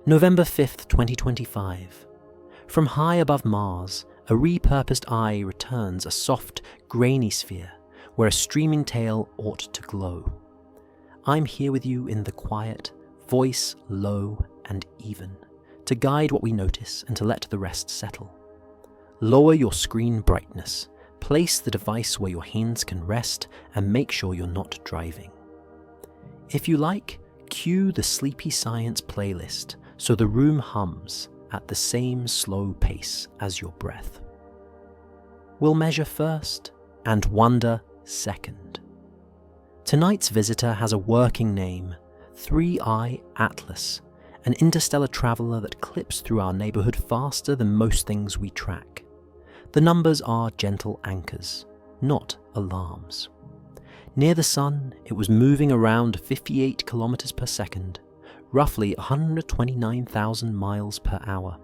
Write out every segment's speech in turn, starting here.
November 5th, 2025. From high above Mars, a repurposed eye returns a soft, grainy sphere where a streaming tail ought to glow. I'm here with you in the quiet, voice low and even, to guide what we notice and to let the rest settle. Lower your screen brightness, place the device where your hands can rest, and make sure you're not driving. If you like, cue the Sleepy Science playlist so the room hums at the same slow pace as your breath. We'll measure first and wonder second. Tonight's visitor has a working name, 3i Atlas, an interstellar traveller that clips through our neighbourhood faster than most things we track. The numbers are gentle anchors, not alarms. Near the Sun, it was moving around 58 kilometers per second, roughly 129,000 miles per hour.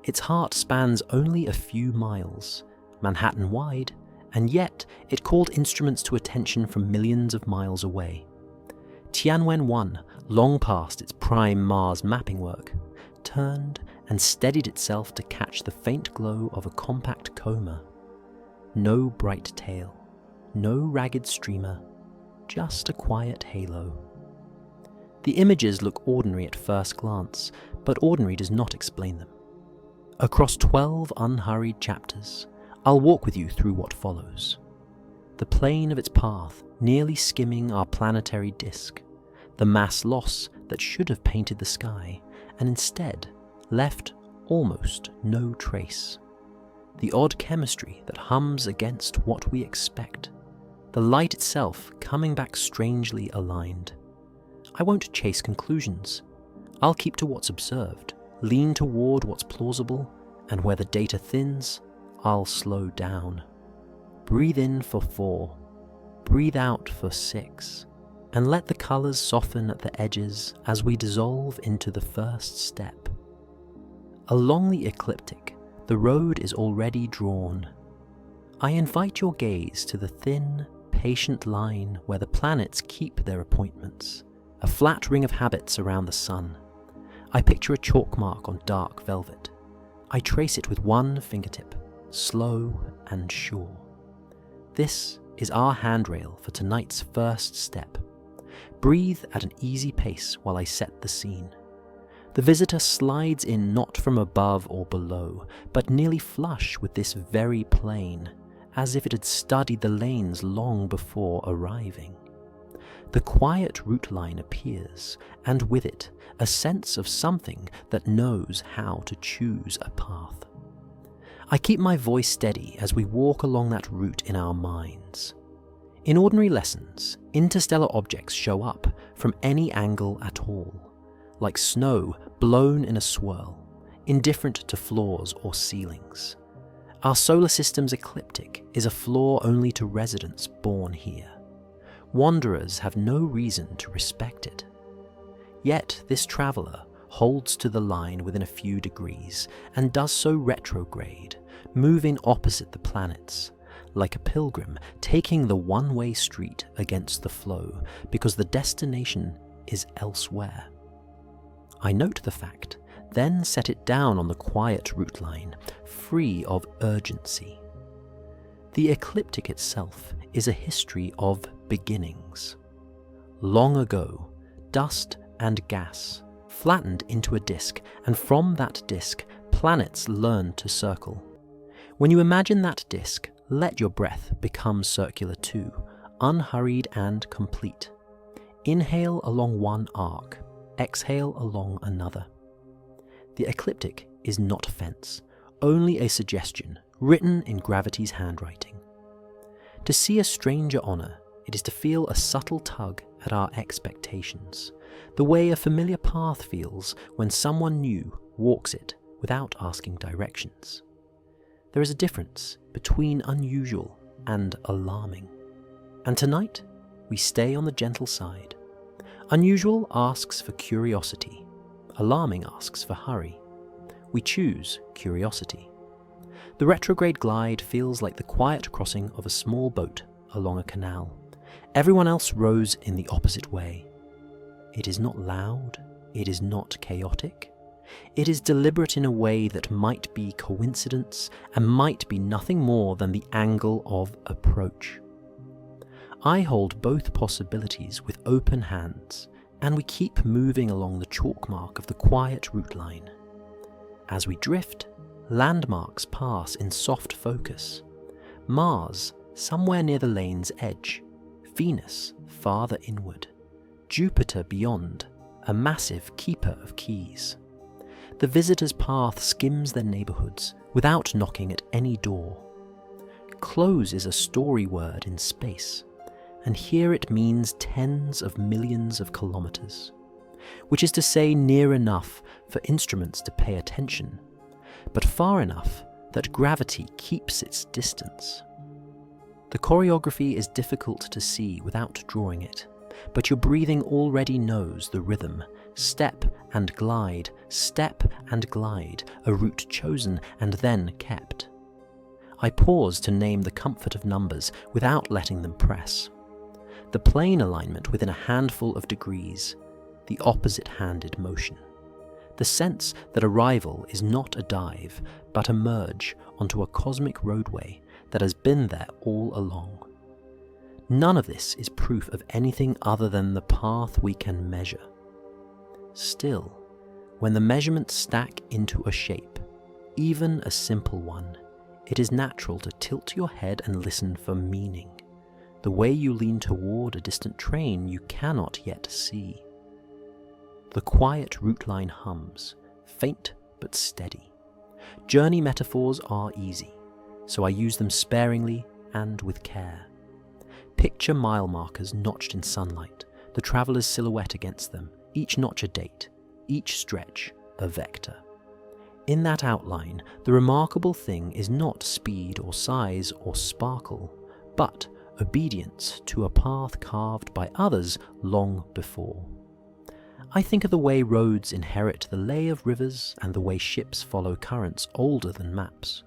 Its heart spans only a few miles, Manhattan-wide, and yet it called instruments to attention from millions of miles away. Tianwen-1, long past its prime Mars mapping work, turned and steadied itself to catch the faint glow of a compact coma. No bright tail, no ragged streamer, just a quiet halo. The images look ordinary at first glance, but ordinary does not explain them. Across 12 unhurried chapters, I'll walk with you through what follows. The plane of its path nearly skimming our planetary disk, the mass loss that should have painted the sky, and instead left almost no trace. The odd chemistry that hums against what we expect, the light itself coming back strangely aligned. I won't chase conclusions. I'll keep to what's observed, lean toward what's plausible, and where the data thins, I'll slow down. Breathe in for 4, breathe out for 6, and let the colours soften at the edges as we dissolve into the first step. Along the ecliptic, the road is already drawn. I invite your gaze to the thin, patient line where the planets keep their appointments, a flat ring of habits around the Sun. I picture a chalk mark on dark velvet. I trace it with one fingertip, slow and sure. This is our handrail for tonight's first step. Breathe at an easy pace while I set the scene. The visitor slides in not from above or below, but nearly flush with this very plane, as if it had studied the lanes long before arriving. The quiet route line appears, and with it, a sense of something that knows how to choose a path. I keep my voice steady as we walk along that route in our minds. In ordinary lessons, interstellar objects show up from any angle at all, like snow blown in a swirl, indifferent to floors or ceilings. Our solar system's ecliptic is a flaw only to residents born here. Wanderers have no reason to respect it. Yet this traveller holds to the line within a few degrees and does so retrograde, moving opposite the planets, like a pilgrim taking the one-way street against the flow because the destination is elsewhere. I note the fact, then set it down on the quiet route line, free of urgency. The ecliptic itself is a history of beginnings. Long ago, dust and gas flattened into a disk, and from that disk, planets learned to circle. When you imagine that disk, let your breath become circular too, unhurried and complete. Inhale along one arc, exhale along another. The ecliptic is not a fence, only a suggestion written in gravity's handwriting. To see a stranger honour, it is to feel a subtle tug at our expectations, the way a familiar path feels when someone new walks it without asking directions. There is a difference between unusual and alarming. And tonight, we stay on the gentle side. Unusual asks for curiosity. Alarming asks for hurry. We choose curiosity. The retrograde glide feels like the quiet crossing of a small boat along a canal. Everyone else rows in the opposite way. It is not loud, it is not chaotic. It is deliberate in a way that might be coincidence and might be nothing more than the angle of approach. I hold both possibilities with open hands, and we keep moving along the chalk mark of the quiet route line. As we drift, landmarks pass in soft focus. Mars, somewhere near the lane's edge. Venus, farther inward. Jupiter beyond, a massive keeper of keys. The visitor's path skims their neighbourhoods without knocking at any door. Close is a story word in space, and here it means tens of millions of kilometres, which is to say near enough for instruments to pay attention, but far enough that gravity keeps its distance. The choreography is difficult to see without drawing it, but your breathing already knows the rhythm. Step and glide, a route chosen and then kept. I pause to name the comfort of numbers without letting them press. The plane alignment within a handful of degrees, the opposite-handed motion. The sense that arrival is not a dive, but a merge onto a cosmic roadway that has been there all along. None of this is proof of anything other than the path we can measure. Still, when the measurements stack into a shape, even a simple one, it is natural to tilt your head and listen for meaning, the way you lean toward a distant train you cannot yet see. The quiet route line hums, faint but steady. Journey metaphors are easy, so I use them sparingly and with care. Picture mile markers notched in sunlight, the traveller's silhouette against them, each notch a date, each stretch a vector. In that outline, the remarkable thing is not speed or size or sparkle, but obedience to a path carved by others long before. I think of the way roads inherit the lay of rivers and the way ships follow currents older than maps.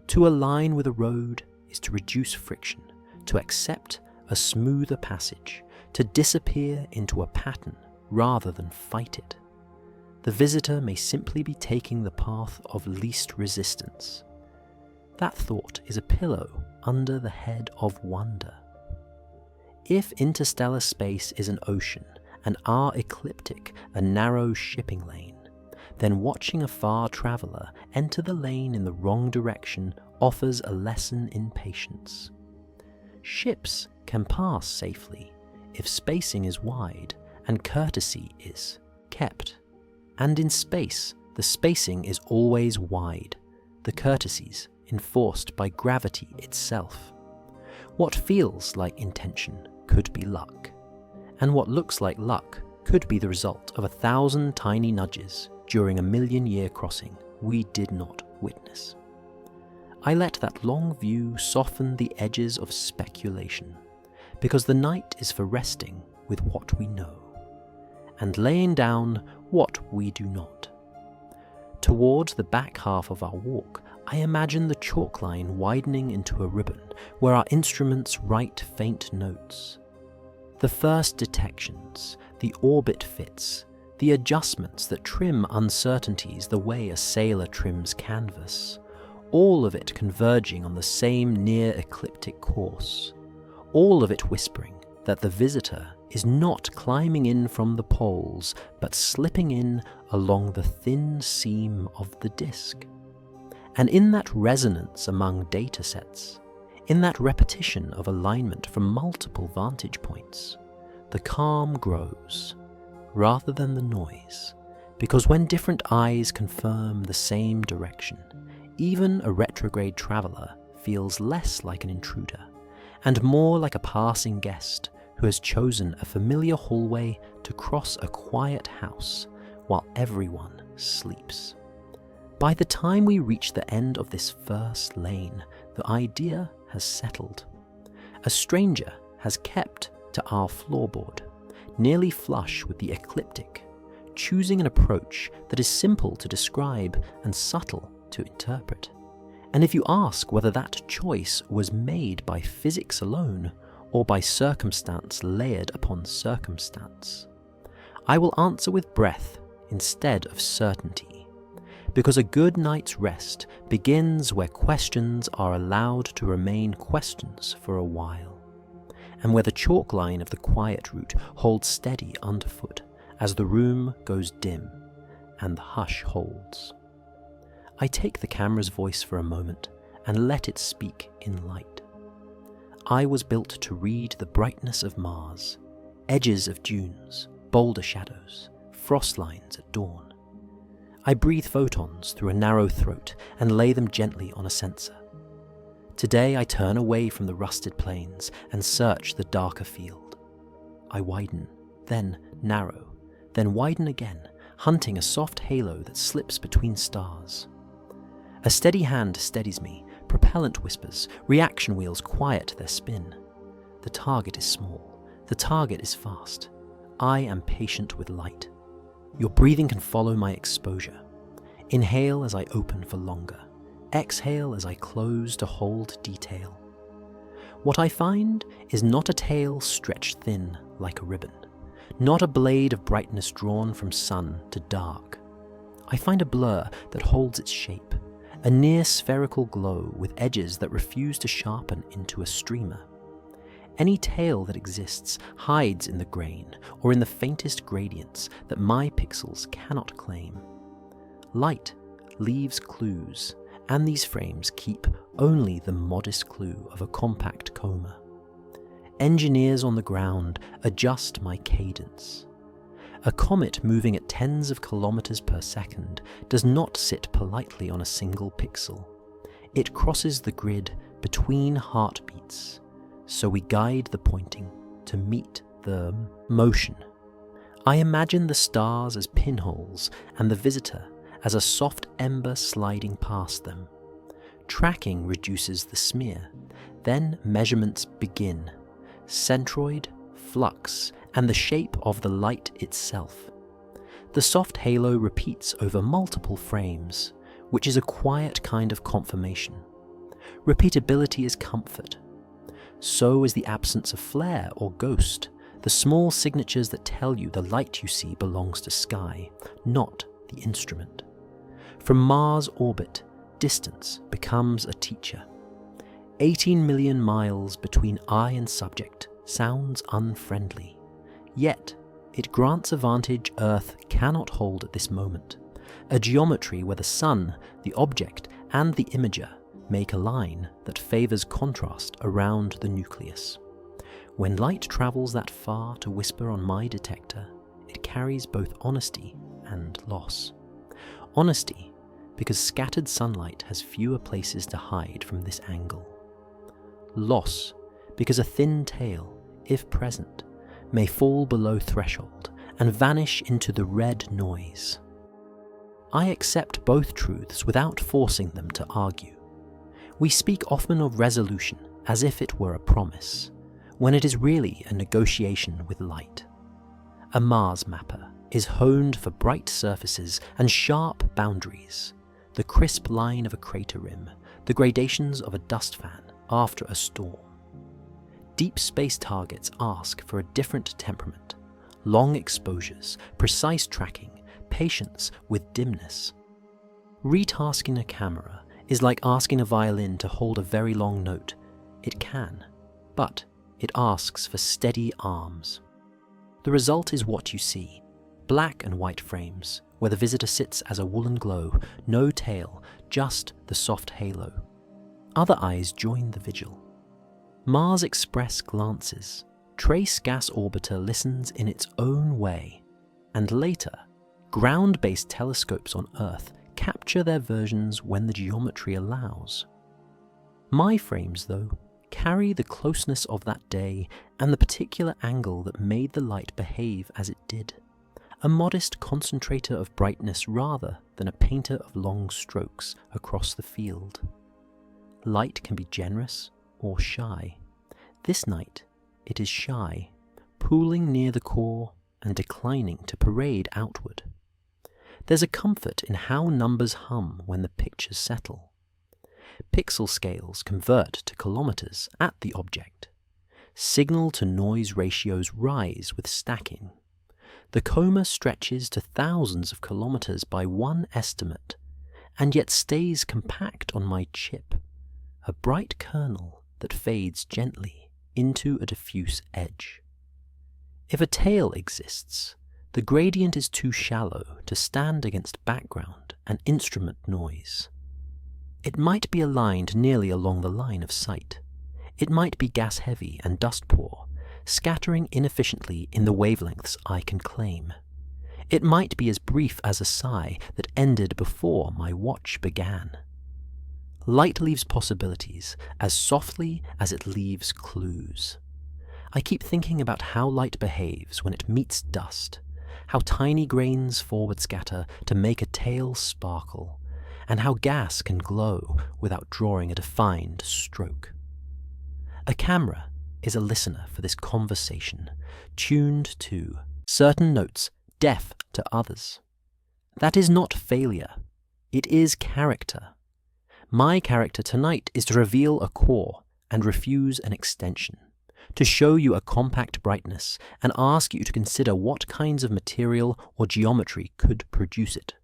To align with a road is to reduce friction, to accept a smoother passage, to disappear into a pattern rather than fight it. The visitor may simply be taking the path of least resistance. That thought is a pillow under the head of wonder. If interstellar space is an ocean, and our ecliptic a narrow shipping lane, then watching a far traveller enter the lane in the wrong direction offers a lesson in patience. Ships can pass safely if spacing is wide and courtesy is kept. And in space, the spacing is always wide, the courtesies enforced by gravity itself. What feels like intention could be luck, and what looks like luck could be the result of 1,000 tiny nudges during a million-year crossing we did not witness. I let that long view soften the edges of speculation, because the night is for resting with what we know, and laying down what we do not. Towards the back half of our walk, I imagine the chalk line widening into a ribbon where our instruments write faint notes. The first detections, the orbit fits, the adjustments that trim uncertainties the way a sailor trims canvas, all of it converging on the same near-ecliptic course, all of it whispering that the visitor is not climbing in from the poles, but slipping in along the thin seam of the disk. And in that resonance among datasets, in that repetition of alignment from multiple vantage points, the calm grows, rather than the noise, because when different eyes confirm the same direction, even a retrograde traveller feels less like an intruder, and more like a passing guest who has chosen a familiar hallway to cross a quiet house while everyone sleeps. By the time we reach the end of this first lane, the idea has settled. A stranger has kept to our floorboard, nearly flush with the ecliptic, choosing an approach that is simple to describe and subtle to interpret. And if you ask whether that choice was made by physics alone or by circumstance layered upon circumstance, I will answer with breath instead of certainty, because a good night's rest begins where questions are allowed to remain questions for a while, and where the chalk line of the quiet route holds steady underfoot as the room goes dim and the hush holds. I take the camera's voice for a moment and let it speak in light. I was built to read the brightness of Mars, edges of dunes, boulder shadows, frost lines at dawn. I breathe photons through a narrow throat and lay them gently on a sensor. Today I turn away from the rusted plains and search the darker field. I widen, then narrow, then widen again, hunting a soft halo that slips between stars. A steady hand steadies me, propellant whispers, reaction wheels quiet their spin. The target is small, the target is fast. I am patient with light. Your breathing can follow my exposure. Inhale as I open for longer. Exhale as I close to hold detail. What I find is not a tail stretched thin like a ribbon, not a blade of brightness drawn from sun to dark. I find a blur that holds its shape, a near spherical glow with edges that refuse to sharpen into a streamer. Any tail that exists hides in the grain or in the faintest gradients that my pixels cannot claim. Light leaves clues, and these frames keep only the modest clue of a compact coma. Engineers on the ground adjust my cadence. A comet moving at tens of kilometers per second does not sit politely on a single pixel. It crosses the grid between heartbeats, so we guide the pointing to meet the motion. I imagine the stars as pinholes and the visitor as a soft ember sliding past them. Tracking reduces the smear, then measurements begin. Centroid, flux, and the shape of the light itself. The soft halo repeats over multiple frames, which is a quiet kind of confirmation. Repeatability is comfort. So is the absence of flare or ghost, the small signatures that tell you the light you see belongs to sky, not the instrument. From Mars' orbit, distance becomes a teacher. 18 million miles between eye and subject sounds unfriendly. Yet, it grants a vantage Earth cannot hold at this moment, a geometry where the sun, the object, and the imager make a line that favors contrast around the nucleus. When light travels that far to whisper on my detector, it carries both honesty and loss. Honesty, because scattered sunlight has fewer places to hide from this angle. Loss, because a thin tail, if present, may fall below threshold and vanish into the red noise. I accept both truths without forcing them to argue. We speak often of resolution as if it were a promise, when it is really a negotiation with light. A Mars mapper is honed for bright surfaces and sharp boundaries, the crisp line of a crater rim, the gradations of a dust fan after a storm. Deep space targets ask for a different temperament, long exposures, precise tracking, patience with dimness. Retasking a camera is like asking a violin to hold a very long note. It can, but it asks for steady arms. The result is what you see, black and white frames, where the visitor sits as a woolen glow, no tail, just the soft halo. Other eyes join the vigil. Mars Express glances, Trace Gas Orbiter listens in its own way, and later, ground-based telescopes on Earth capture their versions when the geometry allows. My frames, though, carry the closeness of that day and the particular angle that made the light behave as it did, a modest concentrator of brightness rather than a painter of long strokes across the field. Light can be generous or shy. This night, it is shy, pooling near the core and declining to parade outward. There's a comfort in how numbers hum when the pictures settle. Pixel scales convert to kilometers at the object. Signal to noise ratios rise with stacking. The coma stretches to thousands of kilometers by one estimate, and yet stays compact on my chip, a bright kernel that fades gently into a diffuse edge. If a tail exists, the gradient is too shallow to stand against background and instrument noise. It might be aligned nearly along the line of sight. It might be gas-heavy and dust-poor, scattering inefficiently in the wavelengths I can claim. It might be as brief as a sigh that ended before my watch began. Light leaves possibilities as softly as it leaves clues. I keep thinking about how light behaves when it meets dust, how tiny grains forward scatter to make a tail sparkle, and how gas can glow without drawing a defined stroke. A camera is a listener for this conversation, tuned to certain notes, deaf to others. That is not failure. It is character. My character tonight is to reveal a core and refuse an extension, to show you a compact brightness and ask you to consider what kinds of material or geometry could produce it.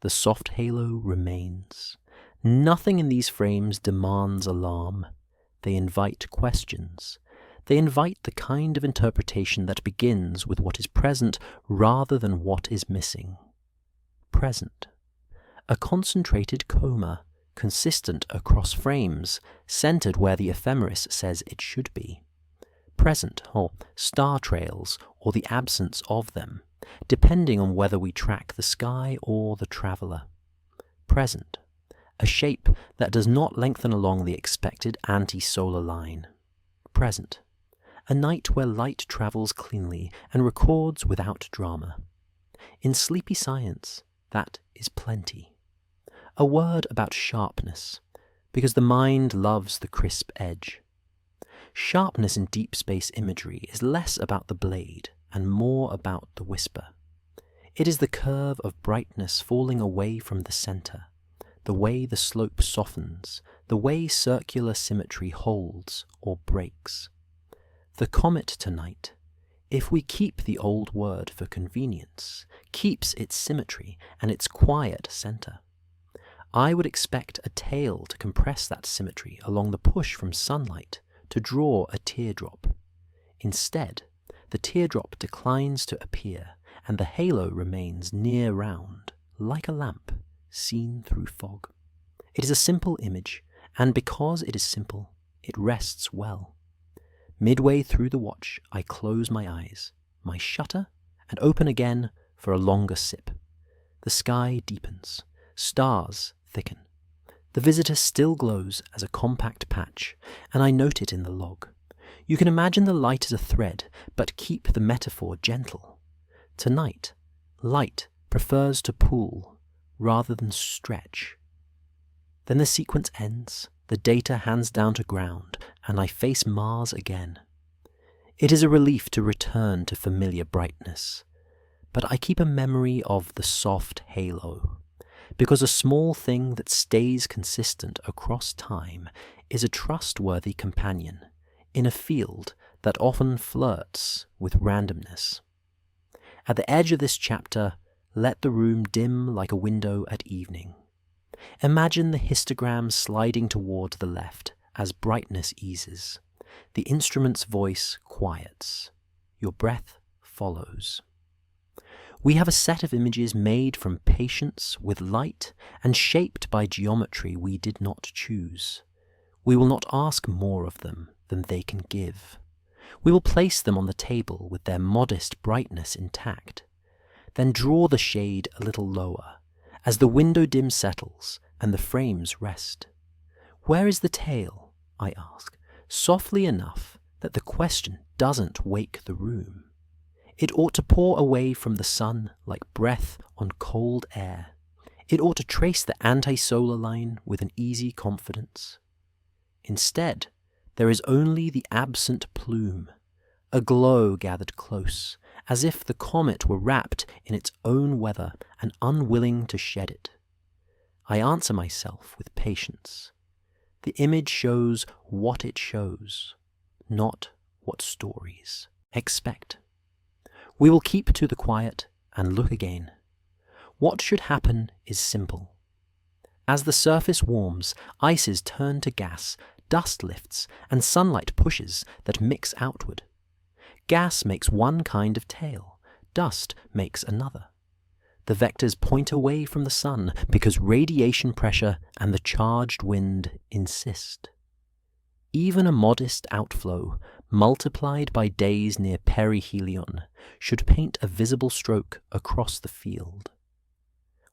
The soft halo remains. Nothing in these frames demands alarm. They invite questions. They invite the kind of interpretation that begins with what is present rather than what is missing. Present. A concentrated coma, consistent across frames, centered where the ephemeris says it should be. Present, or star trails, or the absence of them, depending on whether we track the sky or the traveller. Present. A shape that does not lengthen along the expected anti-solar line. Present. A night where light travels cleanly and records without drama. In sleepy science, that is plenty. A word about sharpness, because the mind loves the crisp edge. Sharpness in deep space imagery is less about the blade and more about the whisper. It is the curve of brightness falling away from the center, the way the slope softens, the way circular symmetry holds or breaks. The comet tonight, if we keep the old word for convenience, keeps its symmetry and its quiet center. I would expect a tail to compress that symmetry along the push from sunlight to draw a teardrop. Instead, the teardrop declines to appear, and the halo remains near round, like a lamp, seen through fog. It is a simple image, and because it is simple, it rests well. Midway through the watch, I close my eyes, my shutter, and open again for a longer sip. The sky deepens, stars thicken. The visitor still glows as a compact patch, and I note it in the log. You can imagine the light as a thread, but keep the metaphor gentle. Tonight, light prefers to pull rather than stretch. Then the sequence ends, the data hands down to ground, and I face Mars again. It is a relief to return to familiar brightness, but I keep a memory of the soft halo, because a small thing that stays consistent across time is a trustworthy companion in a field that often flirts with randomness. At the edge of this chapter, let the room dim like a window at evening. Imagine the histogram sliding toward the left as brightness eases. The instrument's voice quiets. Your breath follows. We have a set of images made from patience with light and shaped by geometry we did not choose. We will not ask more of them than they can give. We will place them on the table with their modest brightness intact, then draw the shade a little lower as the window dim settles and the frames rest. Where is the tail, I ask, softly enough that the question doesn't wake the room. It ought to pour away from the sun like breath on cold air. It ought to trace the anti-solar line with an easy confidence. Instead, there is only the absent plume, a glow gathered close, as if the comet were wrapped in its own weather and unwilling to shed it. I answer myself with patience. The image shows what it shows, not what stories expect. We will keep to the quiet and look again. What should happen is simple. As the surface warms, ices turn to gas, dust lifts, and sunlight pushes that mix outward. Gas makes one kind of tail, dust makes another. The vectors point away from the sun because radiation pressure and the charged wind insist. Even a modest outflow, multiplied by days near perihelion, should paint a visible stroke across the field.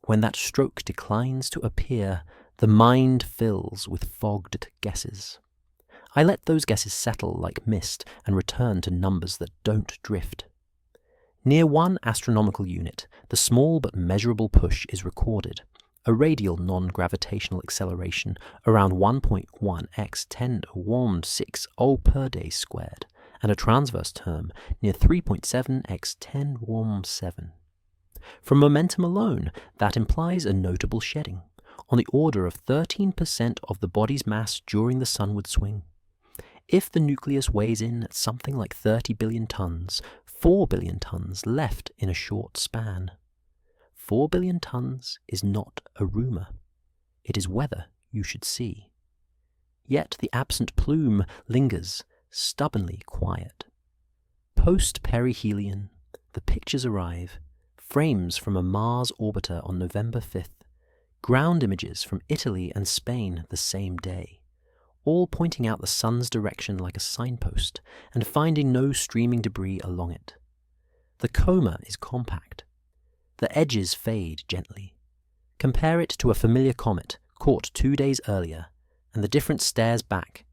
When that stroke declines to appear, the mind fills with fogged guesses. I let those guesses settle like mist and return to numbers that don't drift. Near one astronomical unit, the small but measurable push is recorded, a radial non-gravitational acceleration around 1.1 x 10^6 per day squared, and a transverse term near 3.7 x 10^7. From momentum alone, that implies a notable shedding, on the order of 13% of the body's mass during the sunward swing. If the nucleus weighs in at something like 30 billion tons, 4 billion tons left in a short span. 4 billion tons is not a rumour. It is weather you should see. Yet the absent plume lingers, stubbornly quiet. Post-perihelion, the pictures arrive, frames from a Mars orbiter on November 5th, ground images from Italy and Spain the same day, all pointing out the sun's direction like a signpost and finding no streaming debris along it. The coma is compact. The edges fade gently. Compare it to a familiar comet caught 2 days earlier, and the difference stares back.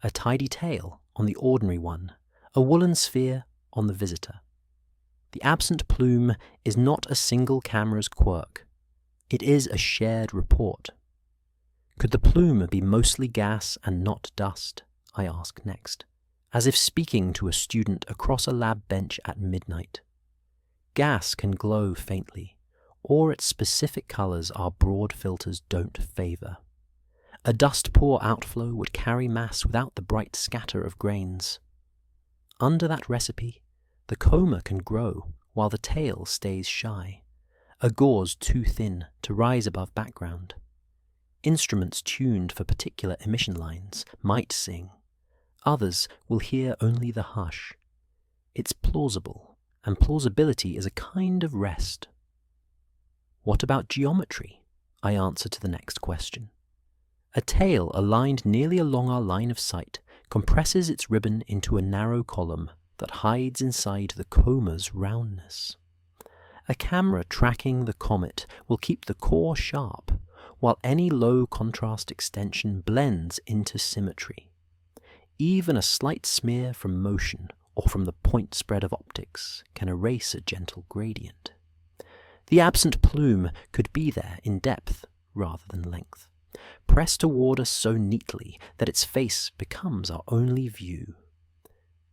A tidy tail on the ordinary one, a woolen sphere on the visitor. The absent plume is not a single camera's quirk. It is a shared report. Could the plume be mostly gas and not dust? I ask next, as if speaking to a student across a lab bench at midnight. Gas can glow faintly, or its specific colours our broad filters don't favour. A dust pour outflow would carry mass without the bright scatter of grains. Under that recipe, the coma can grow while the tail stays shy, a gauze too thin to rise above background. Instruments tuned for particular emission lines might sing. Others will hear only the hush. It's plausible, and plausibility is a kind of rest. What about geometry? I answer to the next question. A tail aligned nearly along our line of sight compresses its ribbon into a narrow column that hides inside the coma's roundness. A camera tracking the comet will keep the core sharp, while any low-contrast extension blends into symmetry. Even a slight smear from motion or from the point spread of optics can erase a gentle gradient. The absent plume could be there in depth rather than length, pressed toward us so neatly that its face becomes our only view.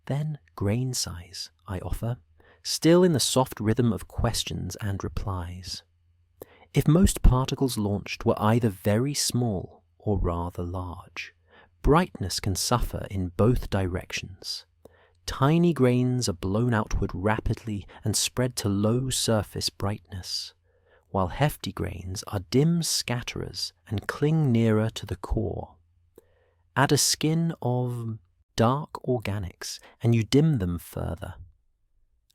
Then grain size, I offer, still in the soft rhythm of questions and replies. If most particles launched were either very small or rather large, brightness can suffer in both directions. Tiny grains are blown outward rapidly and spread to low surface brightness, while hefty grains are dim scatterers and cling nearer to the core. Add a skin of dark organics and you dim them further.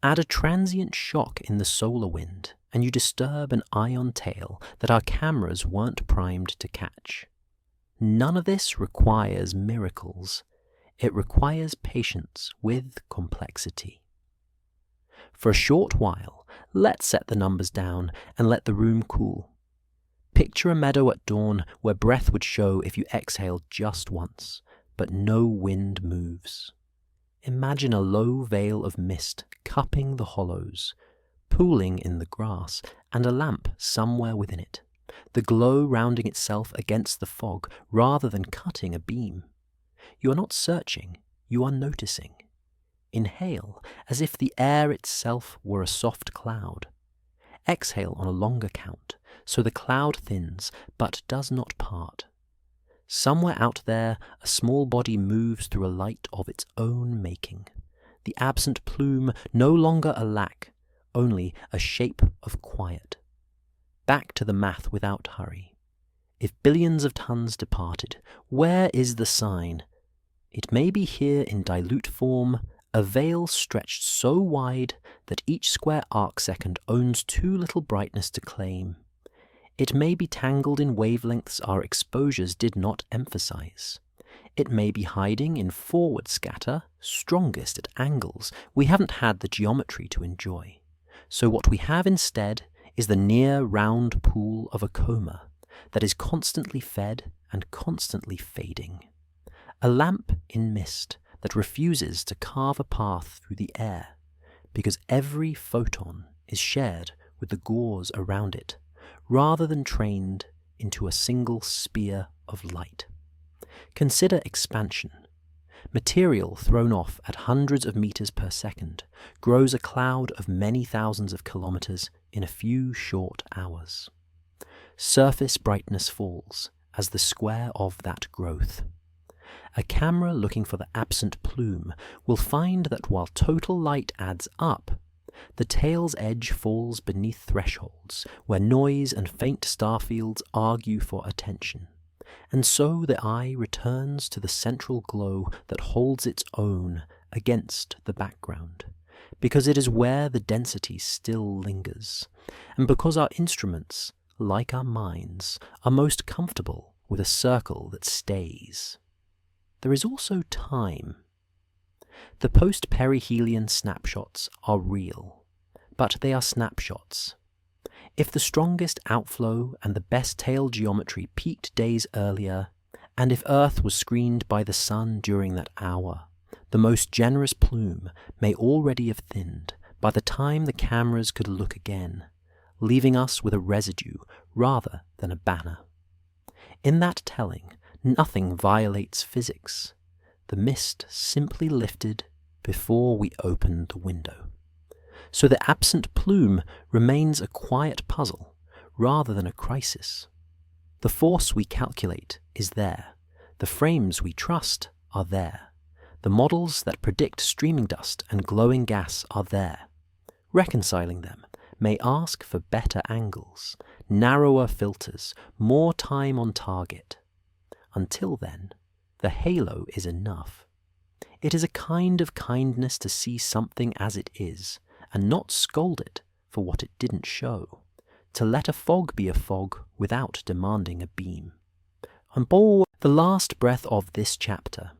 Add a transient shock in the solar wind and you disturb an ion tail that our cameras weren't primed to catch. None of this requires miracles. It requires patience with complexity. For a short while, let's set the numbers down and let the room cool. Picture a meadow at dawn where breath would show if you exhaled just once, but no wind moves. Imagine a low veil of mist cupping the hollows, pooling in the grass, and a lamp somewhere within it, the glow rounding itself against the fog rather than cutting a beam. You are not searching, you are noticing. Inhale as if the air itself were a soft cloud. Exhale on a longer count, so the cloud thins but does not part. Somewhere out there, a small body moves through a light of its own making. the absent plume no longer a lack, only a shape of quiet. Back to the math without hurry. If billions of tons departed, where is the sign? It may be here in dilute form, a veil stretched so wide that each square arcsecond owns too little brightness to claim. It may be tangled in wavelengths our exposures did not emphasize. It may be hiding in forward scatter, strongest at angles we haven't had the geometry to enjoy. So what we have instead is the near round pool of a coma that is constantly fed and constantly fading. A lamp in mist that refuses to carve a path through the air because every photon is shared with the gauze around it, rather than trained into a single spear of light. Consider expansion. Material thrown off at hundreds of meters per second grows a cloud of many thousands of kilometers in a few short hours. Surface brightness falls as the square of that growth. A camera looking for the absent plume will find that while total light adds up, the tail's edge falls beneath thresholds where noise and faint star fields argue for attention. And so the eye returns to the central glow that holds its own against the background, because it is where the density still lingers, and because our instruments, like our minds, are most comfortable with a circle that stays. There is also time. The post-perihelion snapshots are real, but they are snapshots. If the strongest outflow and the best tail geometry peaked days earlier, and if Earth was screened by the sun during that hour, the most generous plume may already have thinned by the time the cameras could look again, leaving us with a residue rather than a banner. In that telling, nothing violates physics. The mist simply lifted before we opened the window. So the absent plume remains a quiet puzzle rather than a crisis. The force we calculate is there. The frames we trust are there. The models that predict streaming dust and glowing gas are there. Reconciling them may ask for better angles, narrower filters, more time on target. Until then, the halo is enough. It is a kind of kindness to see something as it is, and not scold it for what it didn't show, to let a fog be a fog without demanding a beam. On board the last breath of this chapter,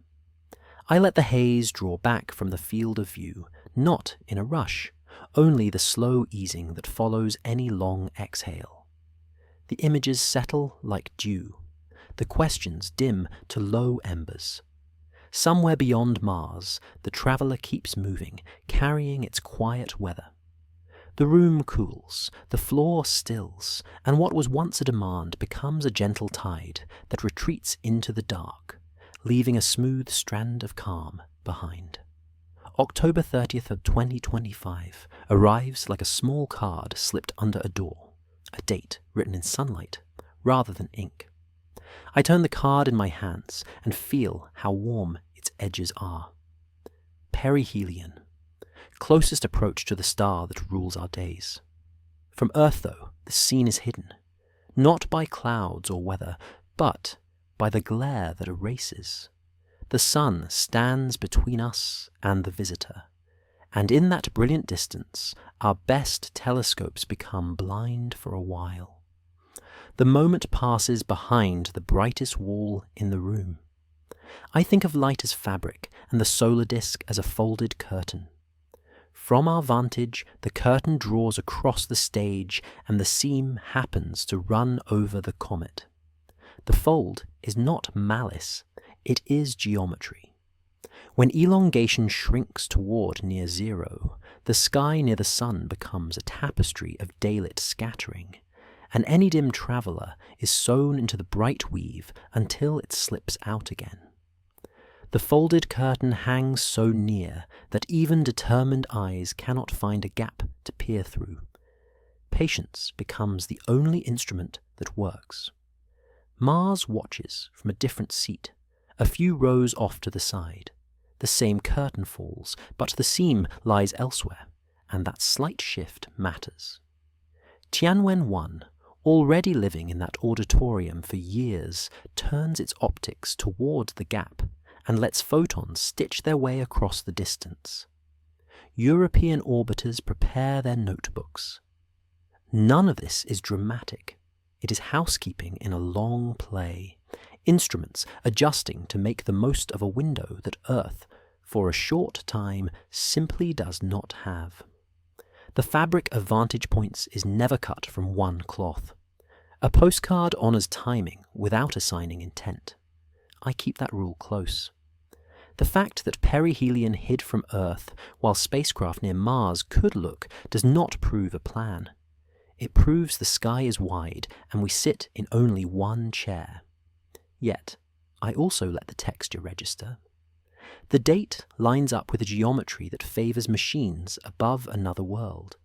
I let the haze draw back from the field of view, not in a rush, only the slow easing that follows any long exhale. The images settle like dew, the questions dim to low embers. Somewhere beyond Mars, the traveller keeps moving, carrying its quiet weather. The room cools, the floor stills, and what was once a demand becomes a gentle tide that retreats into the dark, leaving a smooth strand of calm behind. October 30th of 2025 arrives like a small card slipped under a door, a date written in sunlight rather than ink. I turn the card in my hands and feel how warm its edges are. Perihelion, closest approach to the star that rules our days. From Earth, though, the scene is hidden, not by clouds or weather, but by the glare that erases. The sun stands between us and the visitor, and in that brilliant distance, our best telescopes become blind for a while. The moment passes behind the brightest wall in the room. I think of light as fabric and the solar disk as a folded curtain. From our vantage, the curtain draws across the stage and the seam happens to run over the comet. The fold is not malice, it is geometry. When elongation shrinks toward near zero, the sky near the sun becomes a tapestry of daylit scattering, and any dim traveller is sewn into the bright weave until it slips out again. The folded curtain hangs so near that even determined eyes cannot find a gap to peer through. Patience becomes the only instrument that works. Mars watches from a different seat, a few rows off to the side. The same curtain falls, but the seam lies elsewhere, and that slight shift matters. Tianwen-1, already living in that auditorium for years, turns its optics toward the gap and lets photons stitch their way across the distance. European orbiters prepare their notebooks. None of this is dramatic. It is housekeeping in a long play, instruments adjusting to make the most of a window that Earth, for a short time, simply does not have. The fabric of vantage points is never cut from one cloth. A postcard honors timing without assigning intent. I keep that rule close. The fact that perihelion hid from Earth while spacecraft near Mars could look does not prove a plan. It proves the sky is wide and we sit in only one chair. Yet, I also let the texture register. The date lines up with a geometry that favors machines above another world,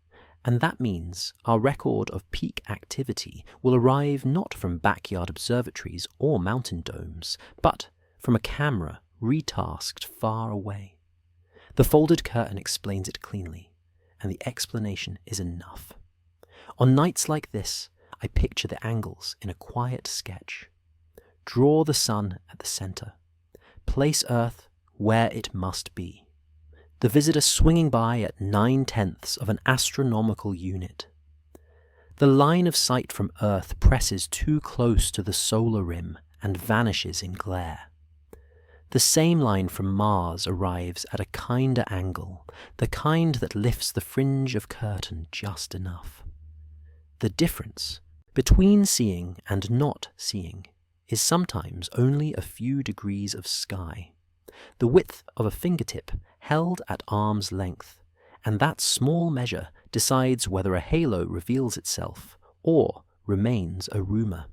and that means our record of peak activity will arrive not from backyard observatories or mountain domes, but from a camera retasked far away. The folded curtain explains it cleanly, and the explanation is enough. On nights like this, I picture the angles in a quiet sketch. Draw the sun at the center. Place Earth where it must be. The visitor swinging by at 9/10 of an astronomical unit. The line of sight from Earth presses too close to the solar rim and vanishes in glare. The same line from Mars arrives at a kinder angle, the kind that lifts the fringe of curtain just enough. The difference between seeing and not seeing is sometimes only a few degrees of sky, the width of a fingertip held at arm's length, and that small measure decides whether a halo reveals itself or remains a rumour.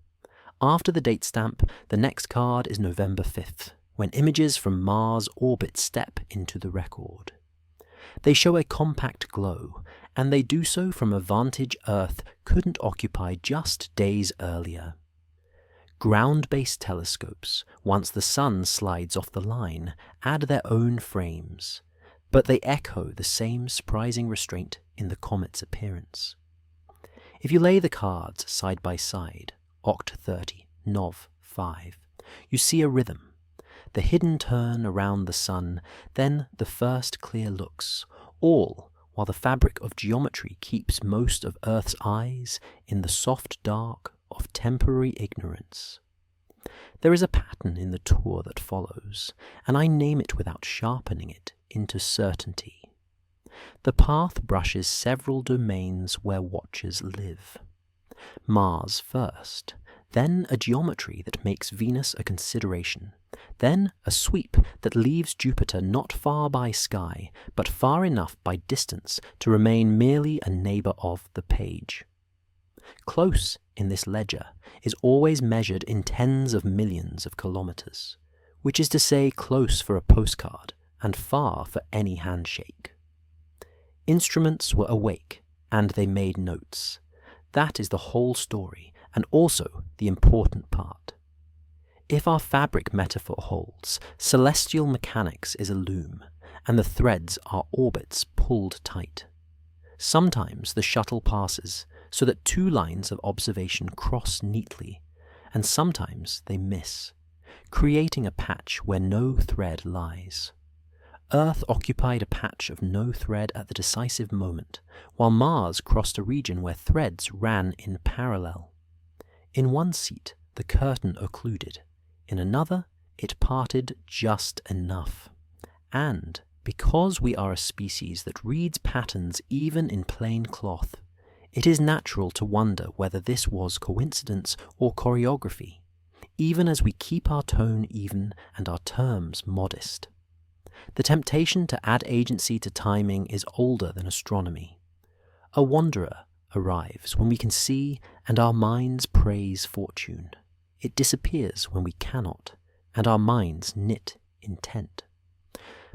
After the date stamp, the next card is November 5th, when images from Mars orbit step into the record. They show a compact glow, and they do so from a vantage Earth couldn't occupy just days earlier. Ground-based telescopes, once the sun slides off the line, add their own frames, but they echo the same surprising restraint in the comet's appearance. If you lay the cards side by side, Oct 30, Nov 5, you see a rhythm. The hidden turn around the sun, then the first clear looks, all while the fabric of geometry keeps most of Earth's eyes in the soft dark of temporary ignorance. There is a pattern in the tour that follows, and I name it without sharpening it into certainty. The path brushes several domains where watchers live. Mars first, then a geometry that makes Venus a consideration, then a sweep that leaves Jupiter not far by sky, but far enough by distance to remain merely a neighbour of the page. Close in this ledger is always measured in tens of millions of kilometres, which is to say close for a postcard and far for any handshake. Instruments were awake, and they made notes. That is the whole story, and also the important part. If our fabric metaphor holds, celestial mechanics is a loom, and the threads are orbits pulled tight. Sometimes the shuttle passes, so that two lines of observation cross neatly, and sometimes they miss, creating a patch where no thread lies. Earth occupied a patch of no thread at the decisive moment, while Mars crossed a region where threads ran in parallel. In one seat, the curtain occluded. In another, it parted just enough. And, because we are a species that reads patterns even in plain cloth, it is natural to wonder whether this was coincidence or choreography, even as we keep our tone even and our terms modest. The temptation to add agency to timing is older than astronomy. A wanderer arrives when we can see, and our minds praise fortune. It disappears when we cannot, and our minds knit intent.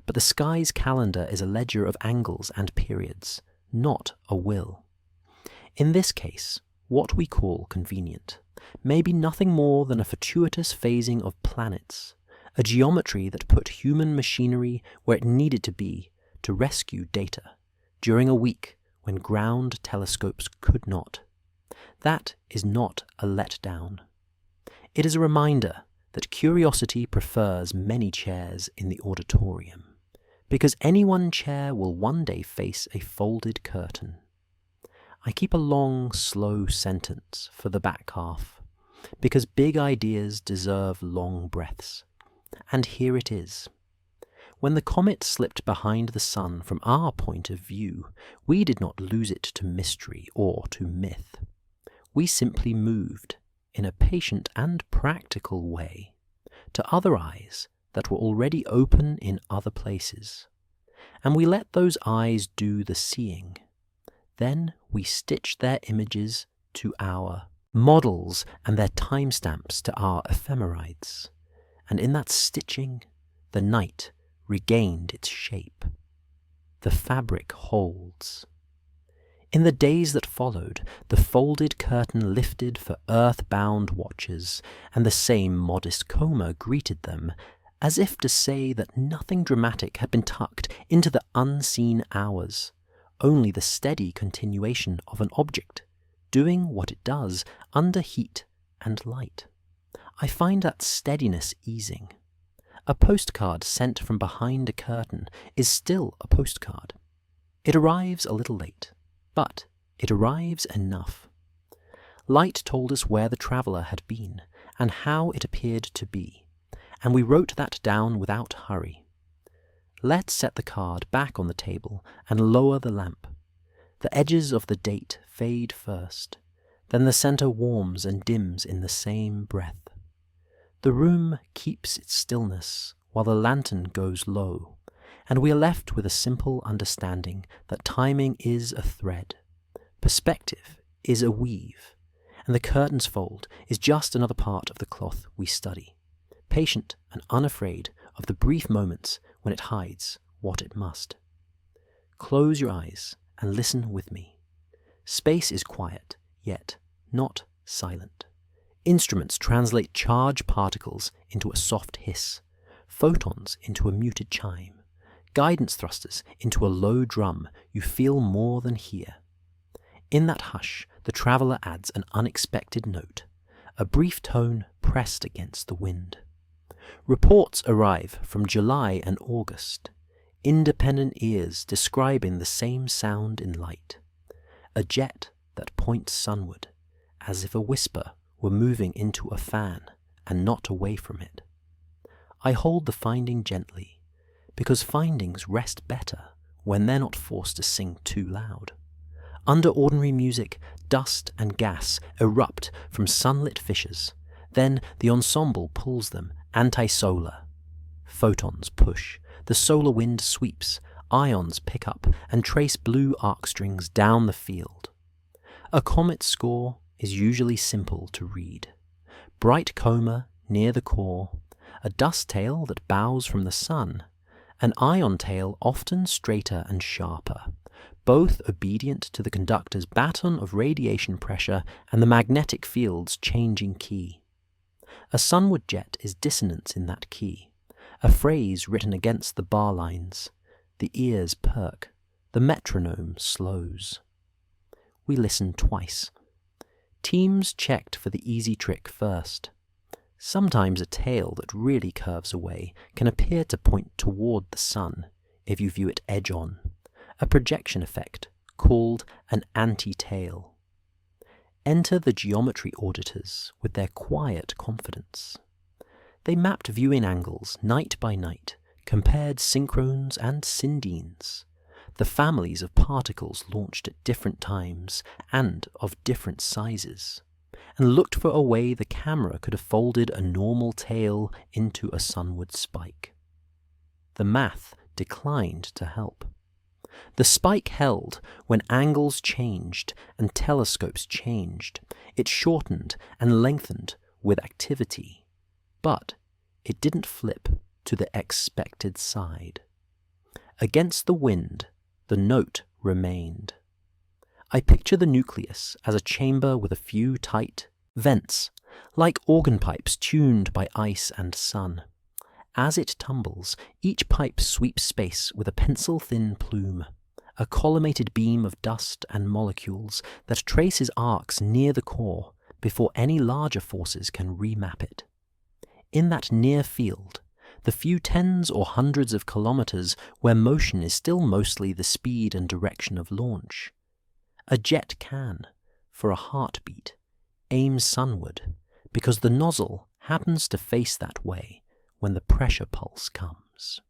But the sky's calendar is a ledger of angles and periods, not a will. In this case, what we call convenient may be nothing more than a fortuitous phasing of planets, a geometry that put human machinery where it needed to be to rescue data during a week when ground telescopes could not. That is not a letdown. It is a reminder that curiosity prefers many chairs in the auditorium, because any one chair will one day face a folded curtain. I keep a long, slow sentence for the back half, because big ideas deserve long breaths. And here it is. When the comet slipped behind the sun from our point of view, we did not lose it to mystery or to myth. We simply moved, in a patient and practical way, to other eyes that were already open in other places. And we let those eyes do the seeing. Then we stitched their images to our models and their timestamps to our ephemerides. And in that stitching, the night regained its shape. The fabric holds. In the days that followed, the folded curtain lifted for earth-bound watchers, and the same modest coma greeted them, as if to say that nothing dramatic had been tucked into the unseen hours, only the steady continuation of an object, doing what it does under heat and light. I find that steadiness easing. A postcard sent from behind a curtain is still a postcard. It arrives a little late, but it arrives enough. Light told us where the traveller had been, and how it appeared to be, and we wrote that down without hurry. Let's set the card back on the table and lower the lamp. The edges of the date fade first, then the centre warms and dims in the same breath. The room keeps its stillness while the lantern goes low, and we are left with a simple understanding that timing is a thread, perspective is a weave, and the curtain's fold is just another part of the cloth we study, patient and unafraid of the brief moments when it hides what it must. Close your eyes and listen with me. Space is quiet, yet not silent. Instruments translate charged particles into a soft hiss, photons into a muted chime, guidance thrusters into a low drum you feel more than hear. In that hush, the traveller adds an unexpected note, a brief tone pressed against the wind. Reports arrive from July and August, independent ears describing the same sound in light, a jet that points sunward, as if a whisper were moving into a fan and not away from it. I hold the finding gently, because findings rest better when they're not forced to sing too loud. Under ordinary music, dust and gas erupt from sunlit fissures, then the ensemble pulls them anti-solar. Photons push, the solar wind sweeps, ions pick up and trace blue arc strings down the field. A comet score is usually simple to read. Bright coma near the core, a dust tail that bows from the sun, an ion tail often straighter and sharper, both obedient to the conductor's baton of radiation pressure and the magnetic field's changing key. A sunward jet is dissonance in that key, a phrase written against the bar lines. The ears perk, the metronome slows. We listen twice. Teams checked for the easy trick first. Sometimes a tail that really curves away can appear to point toward the sun if you view it edge-on, a projection effect called an anti-tail. Enter the geometry auditors with their quiet confidence. They mapped viewing angles night by night, compared synchrones and syndines, the families of particles launched at different times and of different sizes, and looked for a way the camera could have folded a normal tail into a sunward spike. The math declined to help. The spike held when angles changed and telescopes changed. It shortened and lengthened with activity, but it didn't flip to the expected side. Against the wind, the note remained. I picture the nucleus as a chamber with a few tight vents, like organ pipes tuned by ice and sun. As it tumbles, each pipe sweeps space with a pencil-thin plume, a collimated beam of dust and molecules that traces arcs near the core before any larger forces can remap it. In that near field, the few tens or hundreds of kilometers where motion is still mostly the speed and direction of launch, a jet can, for a heartbeat, aim sunward because the nozzle happens to face that way when the pressure pulse comes.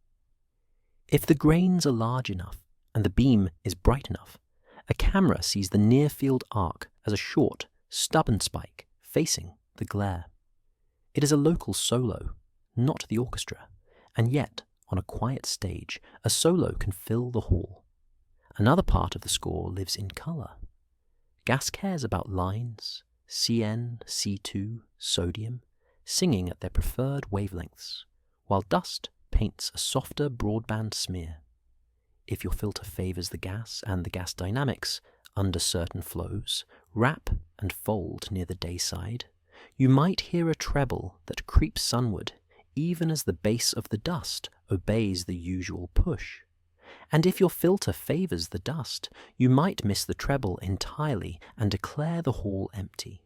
If the grains are large enough and the beam is bright enough, a camera sees the near-field arc as a short, stubborn spike facing the glare. It is a local solo, not the orchestra, and yet, on a quiet stage, a solo can fill the hall. Another part of the score lives in colour. Gas cares about lines, CN, C2, sodium, singing at their preferred wavelengths, while dust paints a softer broadband smear. If your filter favours the gas and the gas dynamics under certain flows, wrap and fold near the dayside, you might hear a treble that creeps sunward even as the base of the dust obeys the usual push. And if your filter favours the dust, you might miss the treble entirely and declare the hall empty.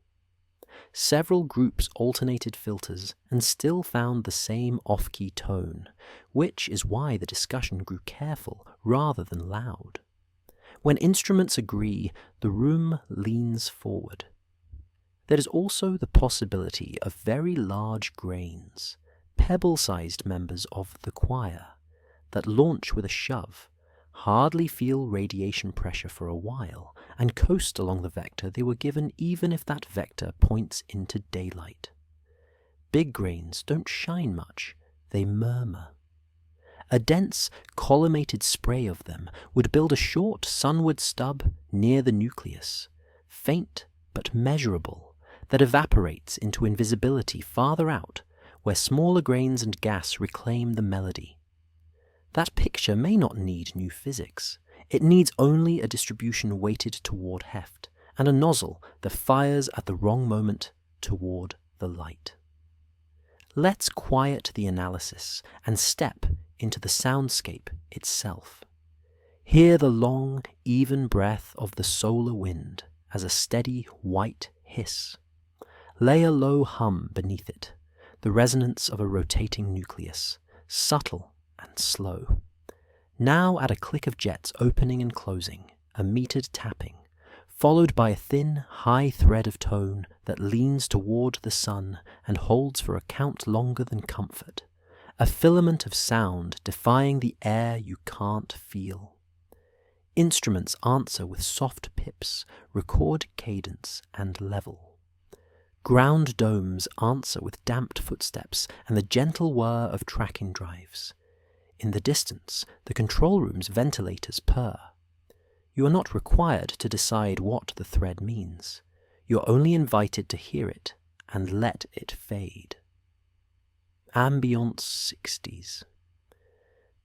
Several groups alternated filters and still found the same off-key tone, which is why the discussion grew careful rather than loud. When instruments agree, the room leans forward. There is also the possibility of very large grains, pebble-sized members of the choir, that launch with a shove, hardly feel radiation pressure for a while, and coast along the vector they were given even if that vector points into daylight. Big grains don't shine much, they murmur. A dense, collimated spray of them would build a short sunward stub near the nucleus, faint but measurable, that evaporates into invisibility farther out, where smaller grains and gas reclaim the melody. That picture may not need new physics. It needs only a distribution weighted toward heft, and a nozzle that fires at the wrong moment toward the light. Let's quiet the analysis and step into the soundscape itself. Hear the long, even breath of the solar wind as a steady, white hiss. Lay a low hum beneath it, the resonance of a rotating nucleus, subtle and slow. Now at a click of jets opening and closing, a metered tapping, followed by a thin, high thread of tone that leans toward the sun and holds for a count longer than comfort, a filament of sound defying the air you can't feel. Instruments answer with soft pips, record cadence and level. Ground domes answer with damped footsteps and the gentle whir of tracking drives. In the distance, the control room's ventilators purr. You are not required to decide what the thread means. You're only invited to hear it and let it fade. Ambience 60s.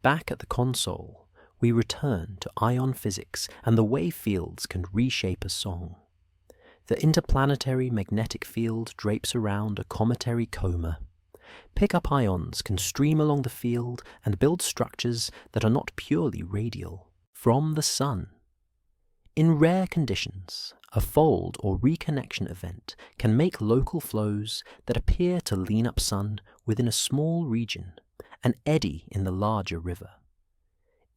Back at the console, we return to ion physics and the way fields can reshape a song. The interplanetary magnetic field drapes around a cometary coma. Pick-up ions can stream along the field and build structures that are not purely radial, from the sun. In rare conditions, a fold or reconnection event can make local flows that appear to lean up sun within a small region, an eddy in the larger river.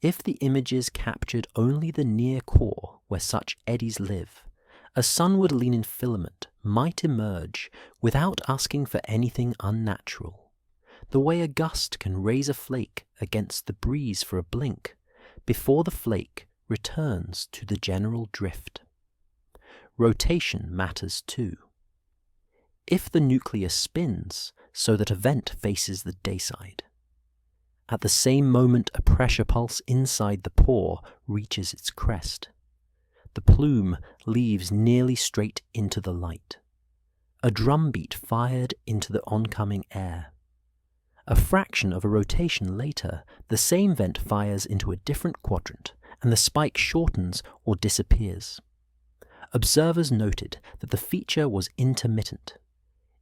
If the images captured only the near core where such eddies live, a sunward-leaning filament might emerge without asking for anything unnatural, the way a gust can raise a flake against the breeze for a blink, before the flake returns to the general drift. Rotation matters too. If the nucleus spins so that a vent faces the dayside, at the same moment a pressure pulse inside the pore reaches its crest, the plume leaves nearly straight into the light. A drumbeat fired into the oncoming air. A fraction of a rotation later, the same vent fires into a different quadrant, and the spike shortens or disappears. Observers noted that the feature was intermittent.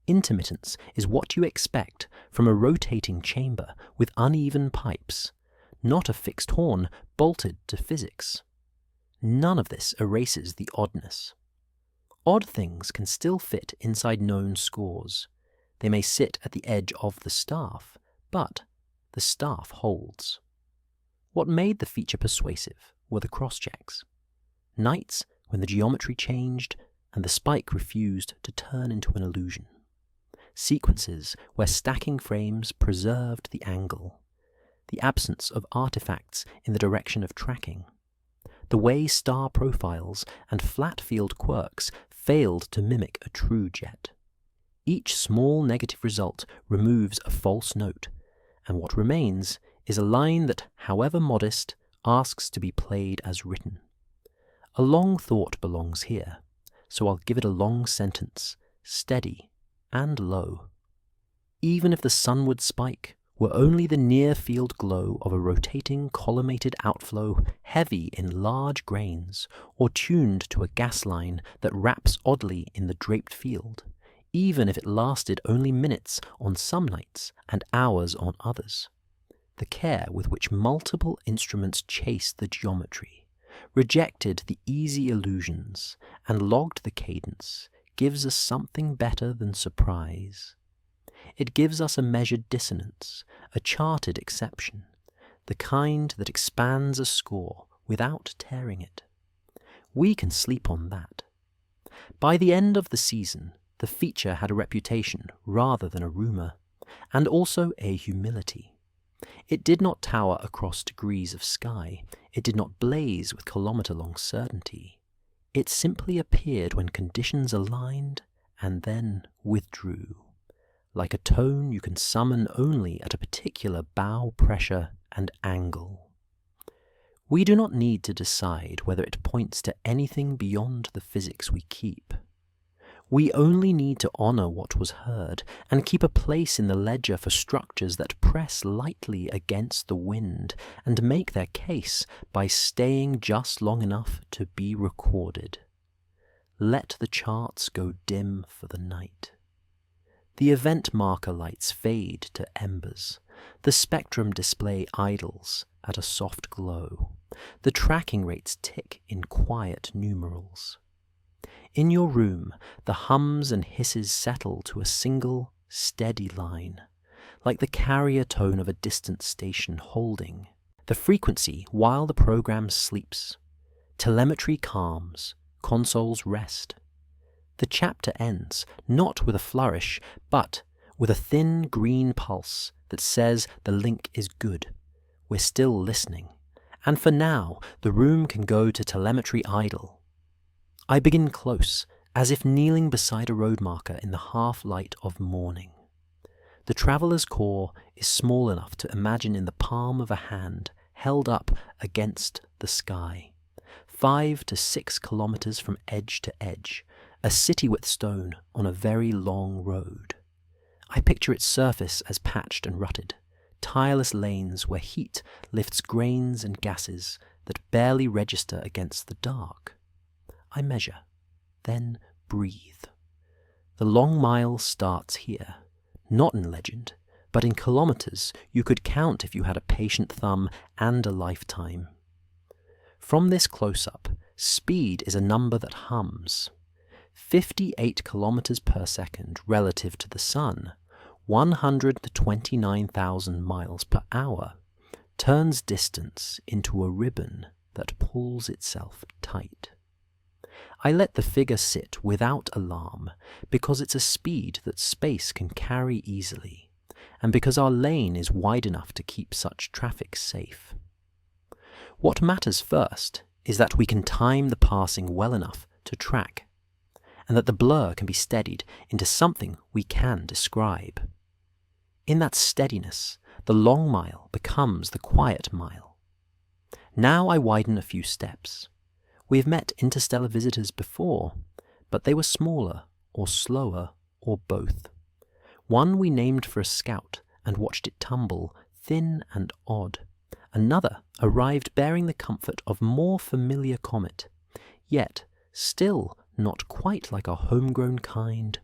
Intermittence is what you expect from a rotating chamber with uneven pipes, not a fixed horn bolted to physics. None of this erases the oddness. Odd things can still fit inside known scores. They may sit at the edge of the staff, but the staff holds. What made the feature persuasive were the cross-checks. Nights when the geometry changed and the spike refused to turn into an illusion. Sequences where stacking frames preserved the angle. The absence of artifacts in the direction of tracking. The way star profiles and flat field quirks failed to mimic a true jet. Each small negative result removes a false note, and what remains is a line that, however modest, asks to be played as written. A long thought belongs here, so I'll give it a long sentence, steady and low. Even if the sunward spike were only the near-field glow of a rotating collimated outflow heavy in large grains, or tuned to a gas line that wraps oddly in the draped field, even if it lasted only minutes on some nights and hours on others. The care with which multiple instruments chased the geometry, rejected the easy illusions, and logged the cadence gives us something better than surprise. It gives us a measured dissonance, a charted exception, the kind that expands a score without tearing it. We can sleep on that. By the end of the season, the feature had a reputation rather than a rumour, and also a humility. It did not tower across degrees of sky. It did not blaze with kilometre-long certainty. It simply appeared when conditions aligned and then withdrew, like a tone you can summon only at a particular bow pressure and angle. We do not need to decide whether it points to anything beyond the physics we keep. We only need to honour what was heard and keep a place in the ledger for structures that press lightly against the wind and make their case by staying just long enough to be recorded. Let the charts go dim for the night. The event marker lights fade to embers. The spectrum display idles at a soft glow. The tracking rates tick in quiet numerals. In your room, the hums and hisses settle to a single, steady line, like the carrier tone of a distant station holding the frequency while the program sleeps. Telemetry calms, consoles rest. The chapter ends, not with a flourish, but with a thin green pulse that says the link is good. We're still listening, and for now, the room can go to telemetry idle. I begin close, as if kneeling beside a road marker in the half-light of morning. The traveller's core is small enough to imagine in the palm of a hand held up against the sky. 5 to 6 kilometres from edge to edge, a city-width stone on a very long road. I picture its surface as patched and rutted, tireless lanes where heat lifts grains and gases that barely register against the dark. I measure, then breathe. The long mile starts here, not in legend, but in kilometres you could count if you had a patient thumb and a lifetime. From this close-up, speed is a number that hums. 58 kilometres per second relative to the sun, 129,000 miles per hour, turns distance into a ribbon that pulls itself tight. I let the figure sit without alarm because it's a speed that space can carry easily, and because our lane is wide enough to keep such traffic safe. What matters first is that we can time the passing well enough to track, and that the blur can be steadied into something we can describe. In that steadiness, the long mile becomes the quiet mile. Now I widen a few steps. We have met interstellar visitors before, but they were smaller, or slower, or both. One we named for a scout and watched it tumble, thin and odd. Another arrived bearing the comfort of more familiar comet, yet still not quite like our homegrown kind.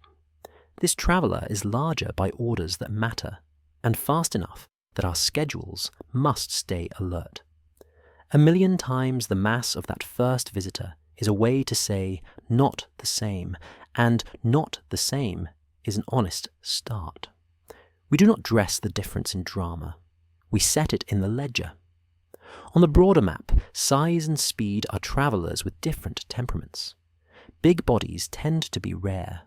This traveller is larger by orders that matter, and fast enough that our schedules must stay alert. 1,000,000 times the mass of that first visitor is a way to say not the same, and not the same is an honest start. We do not dress the difference in drama. We set it in the ledger. On the broader map, size and speed are travellers with different temperaments. Big bodies tend to be rare.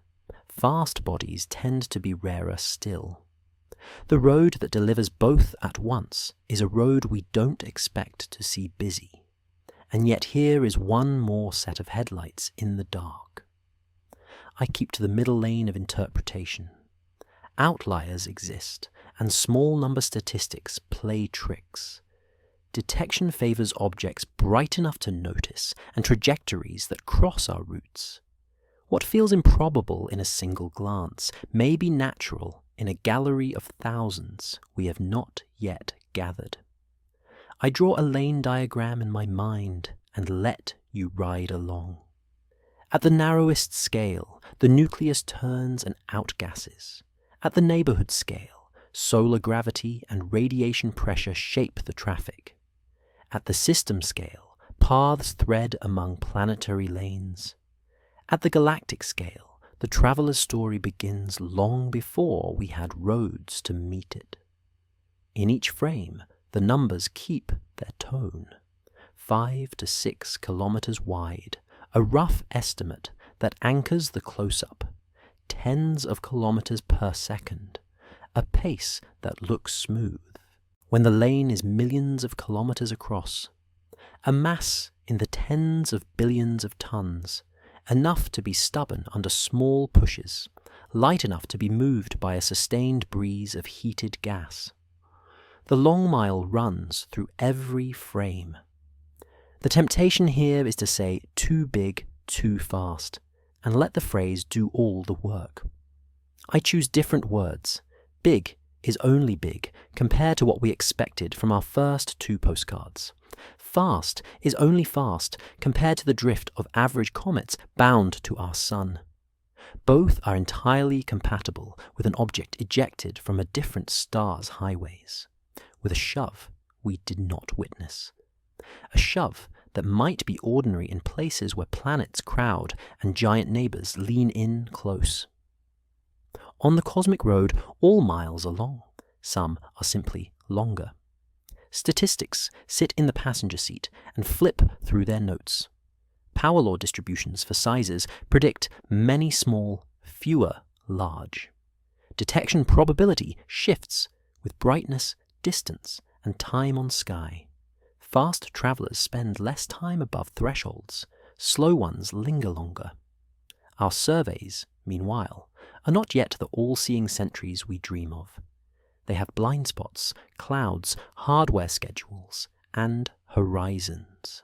Fast bodies tend to be rarer still. The road that delivers both at once is a road we don't expect to see busy. And yet here is one more set of headlights in the dark. I keep to the middle lane of interpretation. Outliers exist, and small number statistics play tricks. Detection favours objects bright enough to notice and trajectories that cross our routes. What feels improbable in a single glance may be natural in a gallery of thousands we have not yet gathered. I draw a lane diagram in my mind and let you ride along. At the narrowest scale, the nucleus turns and outgasses. At the neighbourhood scale, solar gravity and radiation pressure shape the traffic. At the system scale, paths thread among planetary lanes. At the galactic scale, the traveller's story begins long before we had roads to meet it. In each frame, the numbers keep their tone. 5 to 6 kilometres wide, a rough estimate that anchors the close-up. Tens of kilometres per second, a pace that looks smooth, when the lane is millions of kilometres across. A mass in the tens of billions of tons, enough to be stubborn under small pushes, light enough to be moved by a sustained breeze of heated gas. The long mile runs through every frame. The temptation here is to say too big, too fast, and let the phrase do all the work. I choose different words. Big is only big compared to what we expected from our first 2 postcards. Fast is only fast compared to the drift of average comets bound to our sun. Both are entirely compatible with an object ejected from a different star's highways, with a shove we did not witness. A shove that might be ordinary in places where planets crowd and giant neighbours lean in close. On the cosmic road, all miles are long. Some are simply longer. Statistics sit in the passenger seat and flip through their notes. Power law distributions for sizes predict many small, fewer large. Detection probability shifts with brightness, distance, and time on sky. Fast travellers spend less time above thresholds. Slow ones linger longer. Our surveys, meanwhile, are not yet the all-seeing sentries we dream of. They have blind spots, clouds, hardware schedules, and horizons.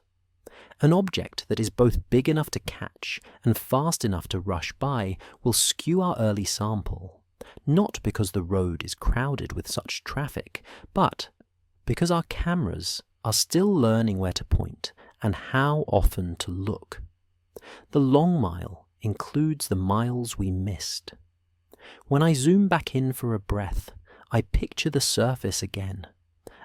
An object that is both big enough to catch and fast enough to rush by will skew our early sample, not because the road is crowded with such traffic, but because our cameras are still learning where to point and how often to look. The long mile includes the miles we missed. When I zoom back in for a breath, I picture the surface again.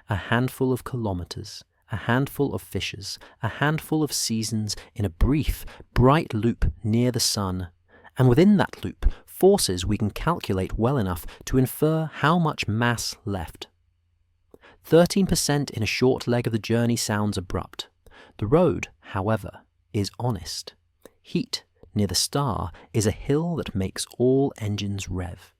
A handful of kilometres, a handful of fissures, a handful of seasons in a brief, bright loop near the sun, and within that loop, forces we can calculate well enough to infer how much mass left. 13% in a short leg of the journey sounds abrupt. The road, however, is honest. Heat near the star is a hill that makes all engines rev.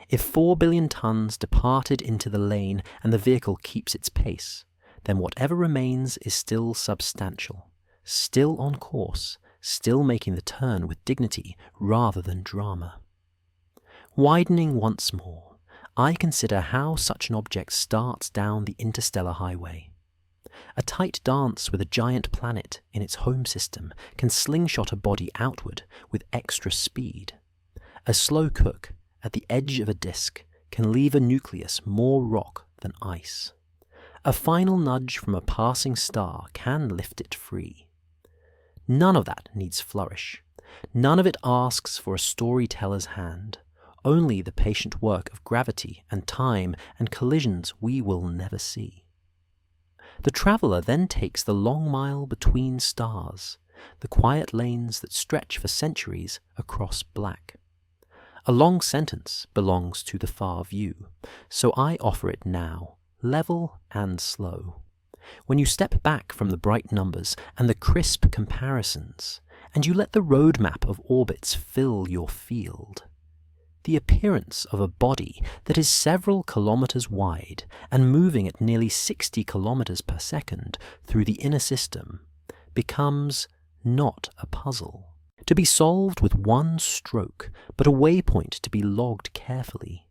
If 4 billion tons departed into the lane and the vehicle keeps its pace, then whatever remains is still substantial, still on course, still making the turn with dignity rather than drama. Widening once more, I consider how such an object starts down the interstellar highway. A tight dance with a giant planet in its home system can slingshot a body outward with extra speed. A slow cook at the edge of a disk can leave a nucleus more rock than ice. A final nudge from a passing star can lift it free. None of that needs flourish. None of it asks for a storyteller's hand. only the patient work of gravity and time and collisions we will never see. The traveller then takes the long mile between stars, the quiet lanes that stretch for centuries across black. A long sentence belongs to the far view, so I offer it now, level and slow. When you step back from the bright numbers and the crisp comparisons, and you let the roadmap of orbits fill your field, the appearance of a body that is several kilometers wide and moving at nearly 60 kilometers per second through the inner system becomes not a puzzle, to be solved with one stroke, but a waypoint to be logged carefully,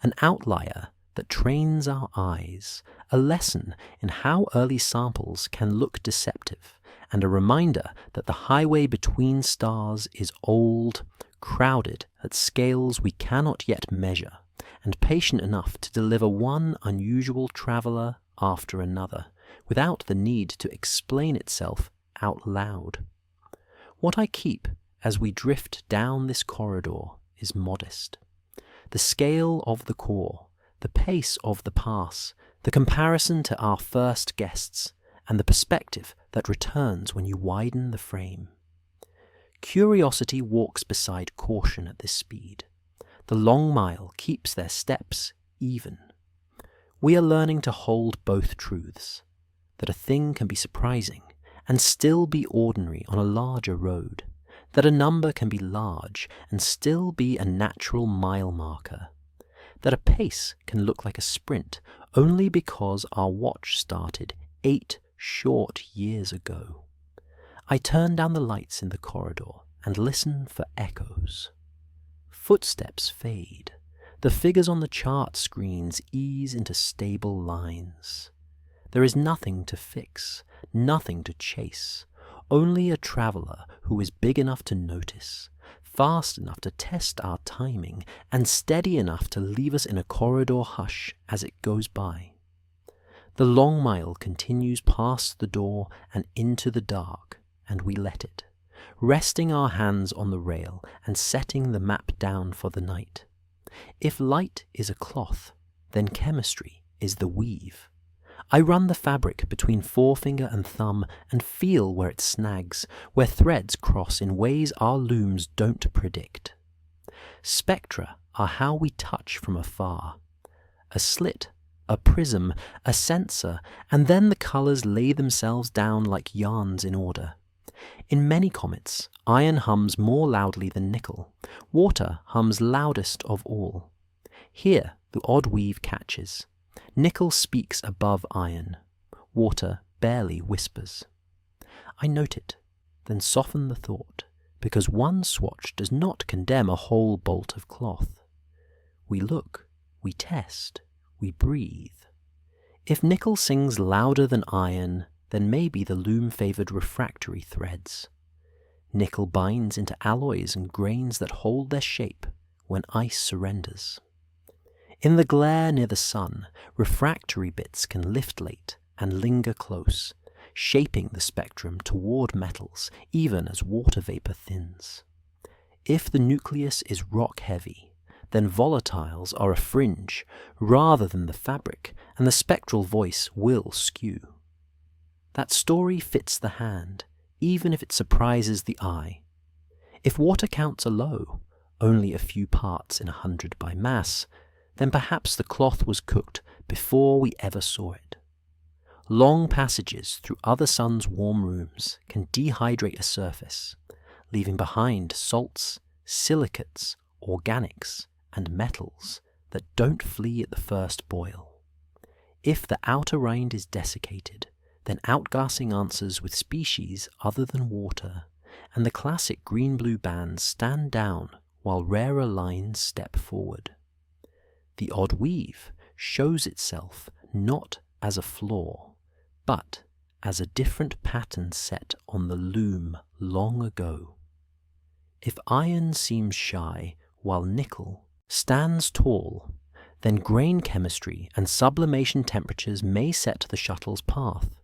an outlier that trains our eyes, a lesson in how early samples can look deceptive, and a reminder that the highway between stars is old, crowded at scales we cannot yet measure, and patient enough to deliver one unusual traveller after another, without the need to explain itself out loud. What I keep as we drift down this corridor is modest. The scale of the core, the pace of the pass, the comparison to our first guests, and the perspective that returns when you widen the frame. Curiosity walks beside caution at this speed. The long mile keeps their steps even. We are learning to hold both truths, that a thing can be surprising and still be ordinary on a larger road, that a number can be large and still be a natural mile marker, that a pace can look like a sprint only because our watch started 8 short years ago. I turn down the lights in the corridor and listen for echoes. Footsteps fade. The figures on the chart screens ease into stable lines. There is nothing to fix, nothing to chase, only a traveller who is big enough to notice, fast enough to test our timing, and steady enough to leave us in a corridor hush as it goes by. The long mile continues past the door and into the dark, and we let it, resting our hands on the rail and setting the map down for the night. If light is a cloth, then chemistry is the weave. I run the fabric between forefinger and thumb and feel where it snags, where threads cross in ways our looms don't predict. Spectra are how we touch from afar. A slit, a prism, a sensor, and then the colours lay themselves down like yarns in order. In many comets, iron hums more loudly than nickel. Water hums loudest of all. Here the odd weave catches. Nickel speaks above iron. Water barely whispers. I note it, then soften the thought, because one swatch does not condemn a whole bolt of cloth. We look, we test, we breathe. If nickel sings louder than iron, then maybe the loom favoured refractory threads. Nickel binds into alloys and grains that hold their shape when ice surrenders. In the glare near the sun, refractory bits can lift late and linger close, shaping the spectrum toward metals even as water vapour thins. If the nucleus is rock-heavy, then volatiles are a fringe rather than the fabric, and the spectral voice will skew. That story fits the hand, even if it surprises the eye. If water counts are low, only a few parts in 100 by mass, then perhaps the cloth was cooked before we ever saw it. Long passages through other suns' warm rooms can dehydrate a surface, leaving behind salts, silicates, organics, and metals that don't flee at the first boil. If the outer rind is desiccated, then outgassing answers with species other than water, and the classic green-blue bands stand down while rarer lines step forward. The odd weave shows itself not as a flaw, but as a different pattern set on the loom long ago. If iron seems shy while nickel stands tall, then grain chemistry and sublimation temperatures may set the shuttle's path.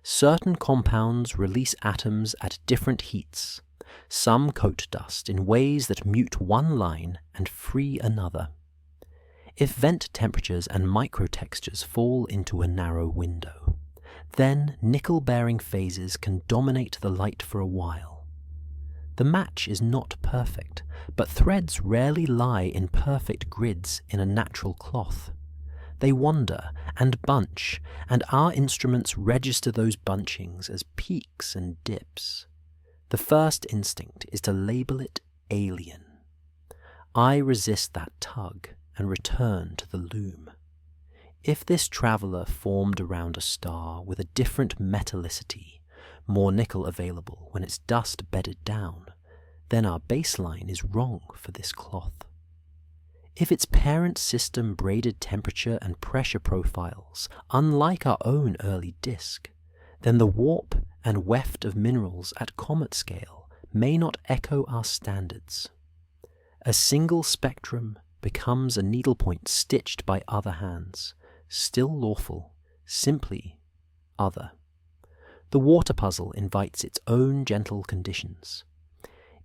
Certain compounds release atoms at different heats, Some coat dust in ways that mute one line and free another. If vent temperatures and microtextures fall into a narrow window, then nickel-bearing phases can dominate the light for a while. The match is not perfect, but threads rarely lie in perfect grids in a natural cloth. They wander and bunch, and our instruments register those bunchings as peaks and dips. The first instinct is to label it alien. I resist that tug and return to the loom. If this traveller formed around a star with a different metallicity, more nickel available when its dust bedded down, then our baseline is wrong for this cloth. If its parent system braided temperature and pressure profiles unlike our own early disk, then the warp and weft of minerals at comet scale may not echo our standards. A single spectrum becomes a needlepoint stitched by other hands, still lawful, simply other. The water puzzle invites its own gentle conditions.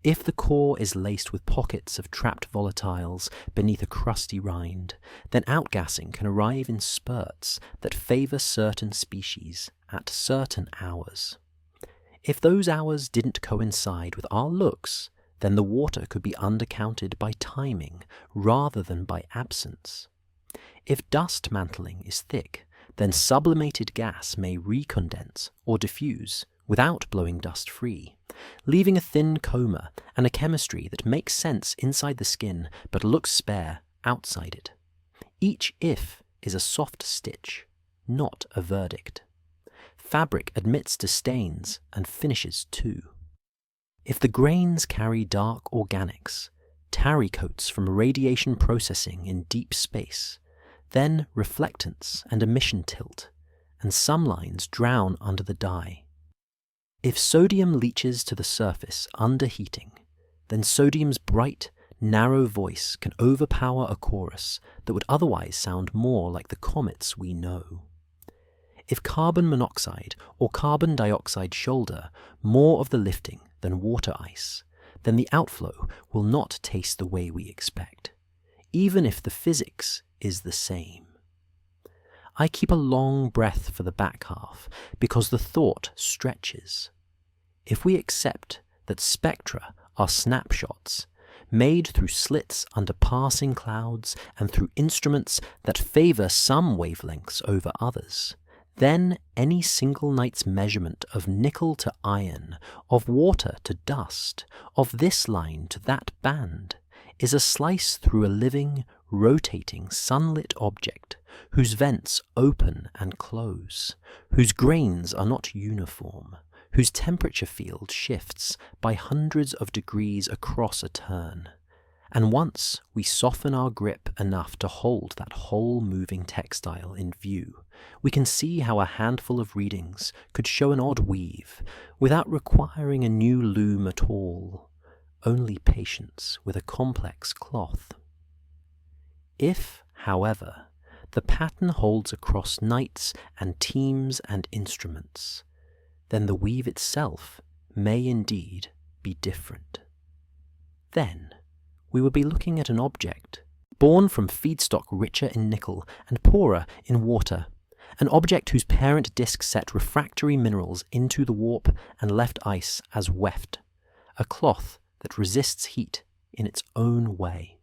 If the core is laced with pockets of trapped volatiles beneath a crusty rind, then outgassing can arrive in spurts that favour certain species at certain hours. If those hours didn't coincide with our looks, then the water could be undercounted by timing rather than by absence. If dust mantling is thick, then sublimated gas may recondense or diffuse without blowing dust free, leaving a thin coma and a chemistry that makes sense inside the skin but looks spare outside it. Each if is a soft stitch, not a verdict. Fabric admits to stains and finishes too. If the grains carry dark organics, tarry coats from radiation processing in deep space, then reflectance and emission tilt, and some lines drown under the dye. If sodium leaches to the surface under heating, then sodium's bright, narrow voice can overpower a chorus that would otherwise sound more like the comets we know. If carbon monoxide or carbon dioxide shoulder more of the lifting than water ice, then the outflow will not taste the way we expect, even if the physics is the same. I keep a long breath for the back half because the thought stretches. If we accept that spectra are snapshots, made through slits under passing clouds and through instruments that favour some wavelengths over others, then any single night's measurement of nickel to iron, of water to dust, of this line to that band, is a slice through a living, rotating, sunlit object whose vents open and close, whose grains are not uniform, whose temperature field shifts by hundreds of degrees across a turn. And once we soften our grip enough to hold that whole moving textile in view, we can see how a handful of readings could show an odd weave without requiring a new loom at all, only patience with a complex cloth. If, however, the pattern holds across nights and teams and instruments, then the weave itself may indeed be different. Then we would be looking at an object born from feedstock richer in nickel and poorer in water, an object whose parent disk set refractory minerals into the warp and left ice as weft, a cloth that resists heat in its own way.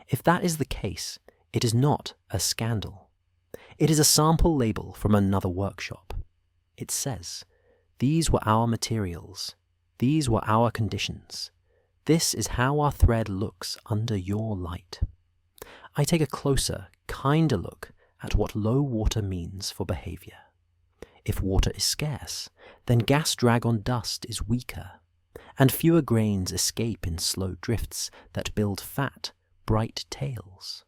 If that is the case, it is not a scandal. It is a sample label from another workshop. It says, "These were our materials. These were our conditions. This is how our thread looks under your light." I take a closer, kinder look at what low water means for behavior. If water is scarce, then gas drag on dust is weaker, and fewer grains escape in slow drifts that build fat, bright tails.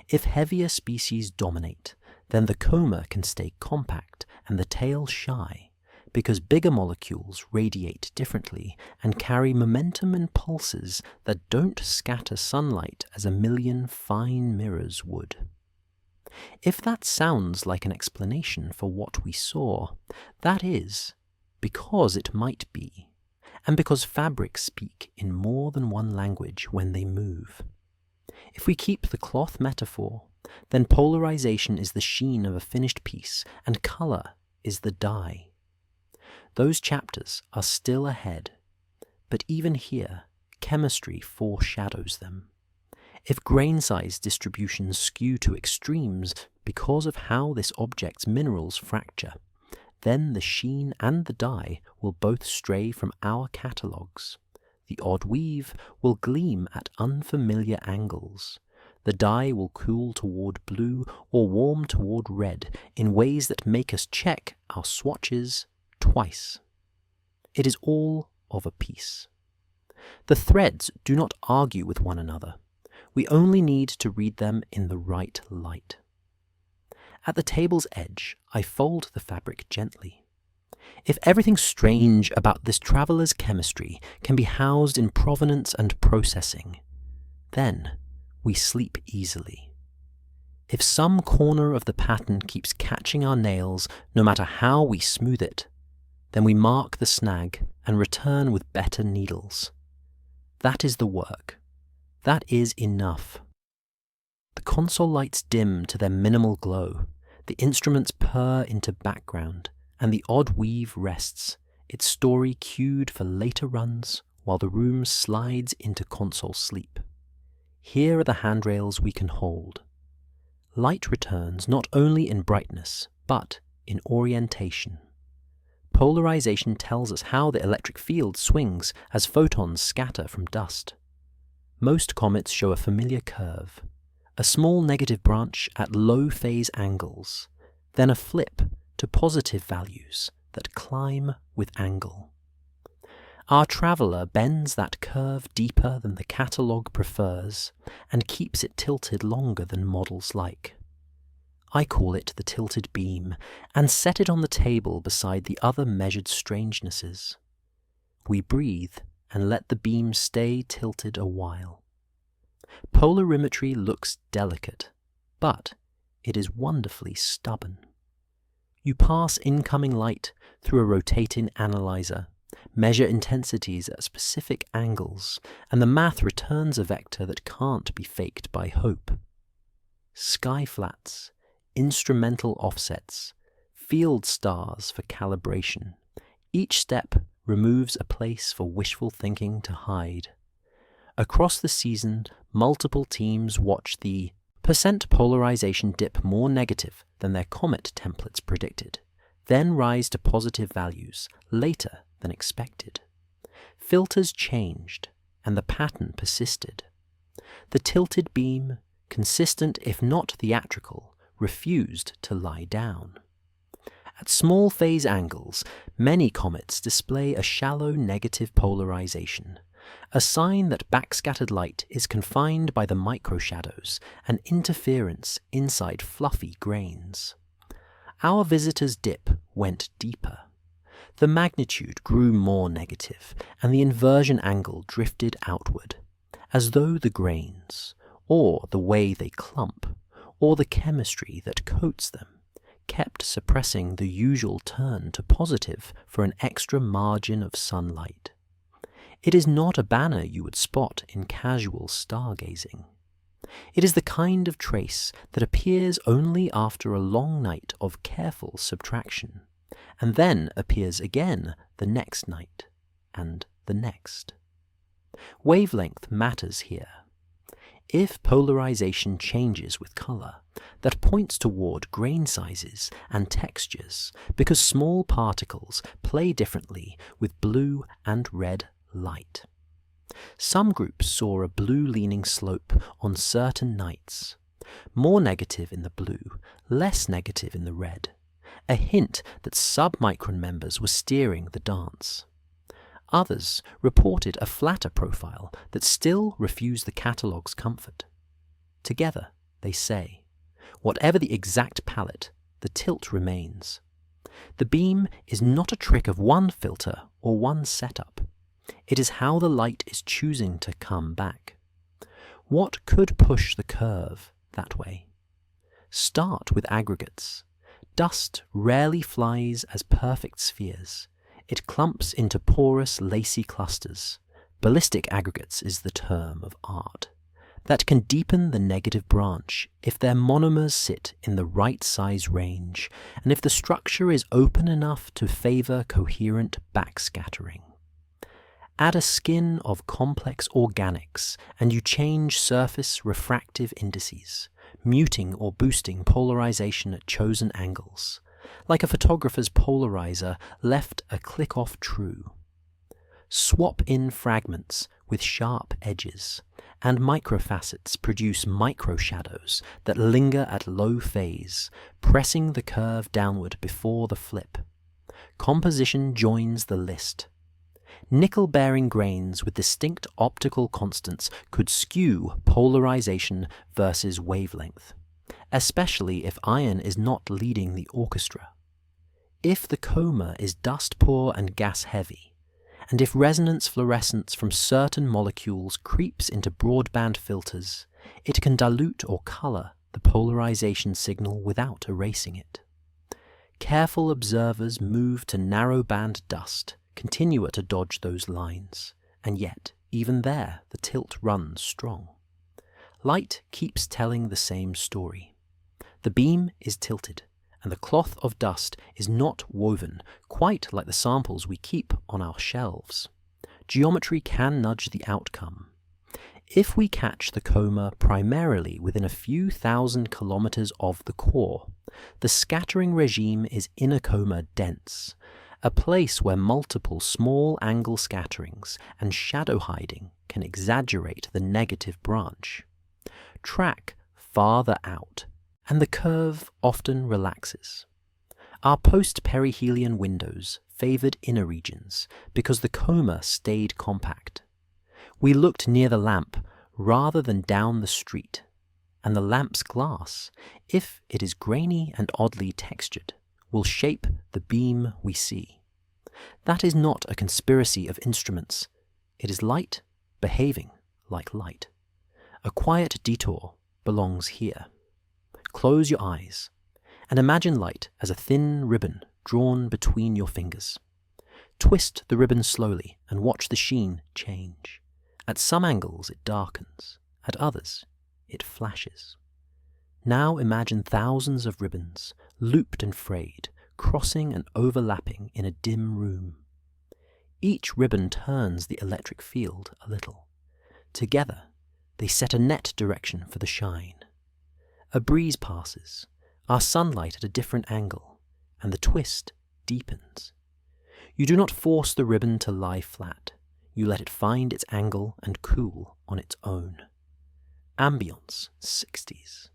If heavier species dominate, then the coma can stay compact and the tail shy, because bigger molecules radiate differently and carry momentum and pulses that don't scatter sunlight as a million fine mirrors would. If that sounds like an explanation for what we saw, that is because it might be, and because fabrics speak in more than one language when they move. If we keep the cloth metaphor, then polarization is the sheen of a finished piece, and colour is the dye. Those chapters are still ahead, but even here, chemistry foreshadows them. If grain size distributions skew to extremes because of how this object's minerals fracture, then the sheen and the dye will both stray from our catalogues. The odd weave will gleam at unfamiliar angles. The dye will cool toward blue or warm toward red in ways that make us check our swatches twice. It is all of a piece. The threads do not argue with one another. We only need to read them in the right light. At the table's edge, I fold the fabric gently. If everything strange about this traveller's chemistry can be housed in provenance and processing, then we sleep easily. If some corner of the pattern keeps catching our nails, no matter how we smooth it, then we mark the snag and return with better needles. That is the work. That is enough. The console lights dim to their minimal glow. The instruments purr into background, and the odd weave rests, its story cued for later runs while the room slides into console sleep. Here are the handrails we can hold. Light returns not only in brightness, but in orientation. Polarization tells us how the electric field swings as photons scatter from dust. Most comets show a familiar curve, a small negative branch at low phase angles, then a flip to positive values that climb with angle. Our traveller bends that curve deeper than the catalogue prefers and keeps it tilted longer than models like. I call it the tilted beam and set it on the table beside the other measured strangenesses. We breathe and let the beam stay tilted a while. Polarimetry looks delicate, but it is wonderfully stubborn. You pass incoming light through a rotating analyzer, measure intensities at specific angles, and the math returns a vector that can't be faked by hope. Sky flats, instrumental offsets, field stars for calibration. Each step removes a place for wishful thinking to hide. Across the season, multiple teams watch the percent polarization dip more negative than their comet templates predicted, then rise to positive values later than expected. Filters changed, and the pattern persisted. The tilted beam, consistent if not theatrical, refused to lie down. At small phase angles, many comets display a shallow negative polarization, a sign that backscattered light is confined by the microshadows and interference inside fluffy grains. Our visitor's dip went deeper. The magnitude grew more negative, and the inversion angle drifted outward, as though the grains, or the way they clump, or the chemistry that coats them, kept suppressing the usual turn to positive for an extra margin of sunlight. It is not a banner you would spot in casual stargazing. It is the kind of trace that appears only after a long night of careful subtraction, and then appears again the next night, and the next. Wavelength matters here. If polarization changes with color, that points toward grain sizes and textures, because small particles play differently with blue and red light. Some groups saw a blue-leaning slope on certain nights, more negative in the blue, less negative in the red, a hint that submicron members were steering the dance. Others reported a flatter profile that still refused the catalogue's comfort. Together, they say, whatever the exact palette, the tilt remains. The beam is not a trick of one filter or one setup. It is how the light is choosing to come back. What could push the curve that way? Start with aggregates. Dust rarely flies as perfect spheres. It clumps into porous, lacy clusters. Ballistic aggregates is the term of art. That can deepen the negative branch if their monomers sit in the right size range and if the structure is open enough to favor coherent backscattering. Add a skin of complex organics and you change surface refractive indices, muting or boosting polarization at chosen angles, like a photographer's polarizer left a click off true. Swap in fragments with sharp edges, and microfacets produce microshadows that linger at low phase, pressing the curve downward before the flip. Composition joins the list. Nickel-bearing grains with distinct optical constants could skew polarization versus wavelength, especially if iron is not leading the orchestra. If the coma is dust-poor and gas-heavy, and if resonance fluorescence from certain molecules creeps into broadband filters, it can dilute or color the polarization signal without erasing it. Careful observers move to narrow-band dust, continue to dodge those lines, and yet, even there, the tilt runs strong. Light keeps telling the same story. The beam is tilted, and the cloth of dust is not woven, quite like the samples we keep on our shelves. Geometry can nudge the outcome. If we catch the coma primarily within a few thousand kilometers of the core, the scattering regime is inner coma dense, a place where multiple small angle scatterings and shadow hiding can exaggerate the negative branch. Track farther out, and the curve often relaxes. Our post-perihelion windows favored inner regions because the coma stayed compact. We looked near the lamp rather than down the street, and the lamp's glass, if it is grainy and oddly textured, will shape the beam we see. That is not a conspiracy of instruments. It is light behaving like light. A quiet detour belongs here. Close your eyes and imagine light as a thin ribbon drawn between your fingers. Twist the ribbon slowly and watch the sheen change. At some angles it darkens, at others it flashes. Now imagine thousands of ribbons, looped and frayed, crossing and overlapping in a dim room. Each ribbon turns the electric field a little. Together, they set a net direction for the shine. A breeze passes, our sunlight at a different angle, and the twist deepens. You do not force the ribbon to lie flat. You let it find its angle and cool on its own. Ambience 60s.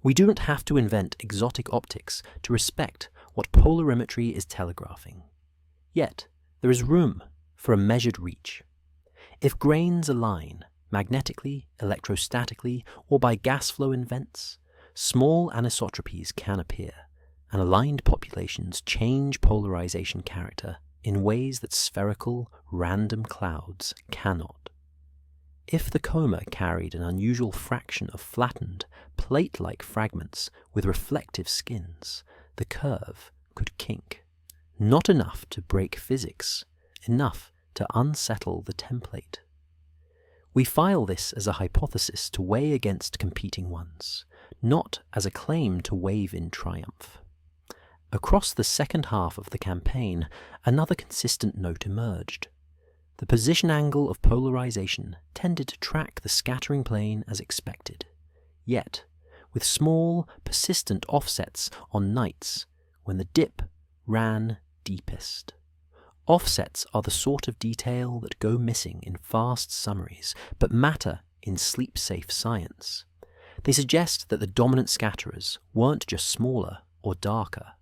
We do not have to invent exotic optics to respect what polarimetry is telegraphing. Yet, there is room for a measured reach. If grains align, magnetically, electrostatically, or by gas flow in vents, small anisotropies can appear, and aligned populations change polarization character in ways that spherical, random clouds cannot. If the coma carried an unusual fraction of flattened, plate-like fragments with reflective skins, the curve could kink. Not enough to break physics, enough to unsettle the template. We file this as a hypothesis to weigh against competing ones, not as a claim to wave in triumph. Across the second half of the campaign, another consistent note emerged. The position angle of polarization tended to track the scattering plane as expected, yet with small, persistent offsets on nights when the dip ran deepest. Offsets are the sort of detail that go missing in fast summaries, but matter in sleep-safe science. They suggest that the dominant scatterers weren't just smaller or darker.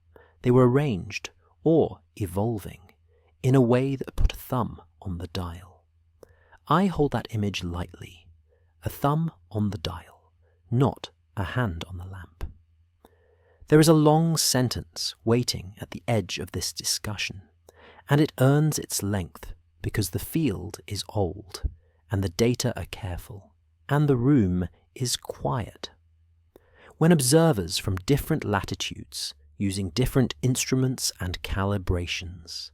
They were arranged, or evolving, in a way that put a thumb on the dial. I hold that image lightly, a thumb on the dial, not a hand on the lamp. There is a long sentence waiting at the edge of this discussion, and it earns its length because the field is old, and the data are careful, and the room is quiet. When observers from different latitudes, using different instruments and calibrations,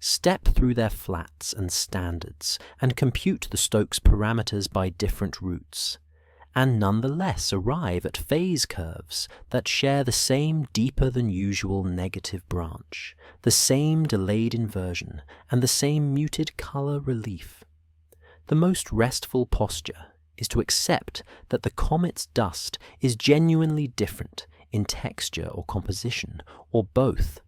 Step through their flats and standards and compute the Stokes parameters by different routes, and nonetheless arrive at phase curves that share the same deeper than usual negative branch, the same delayed inversion, and the same muted color relief. The most restful posture is to accept that the comet's dust is genuinely different in texture or composition, or both,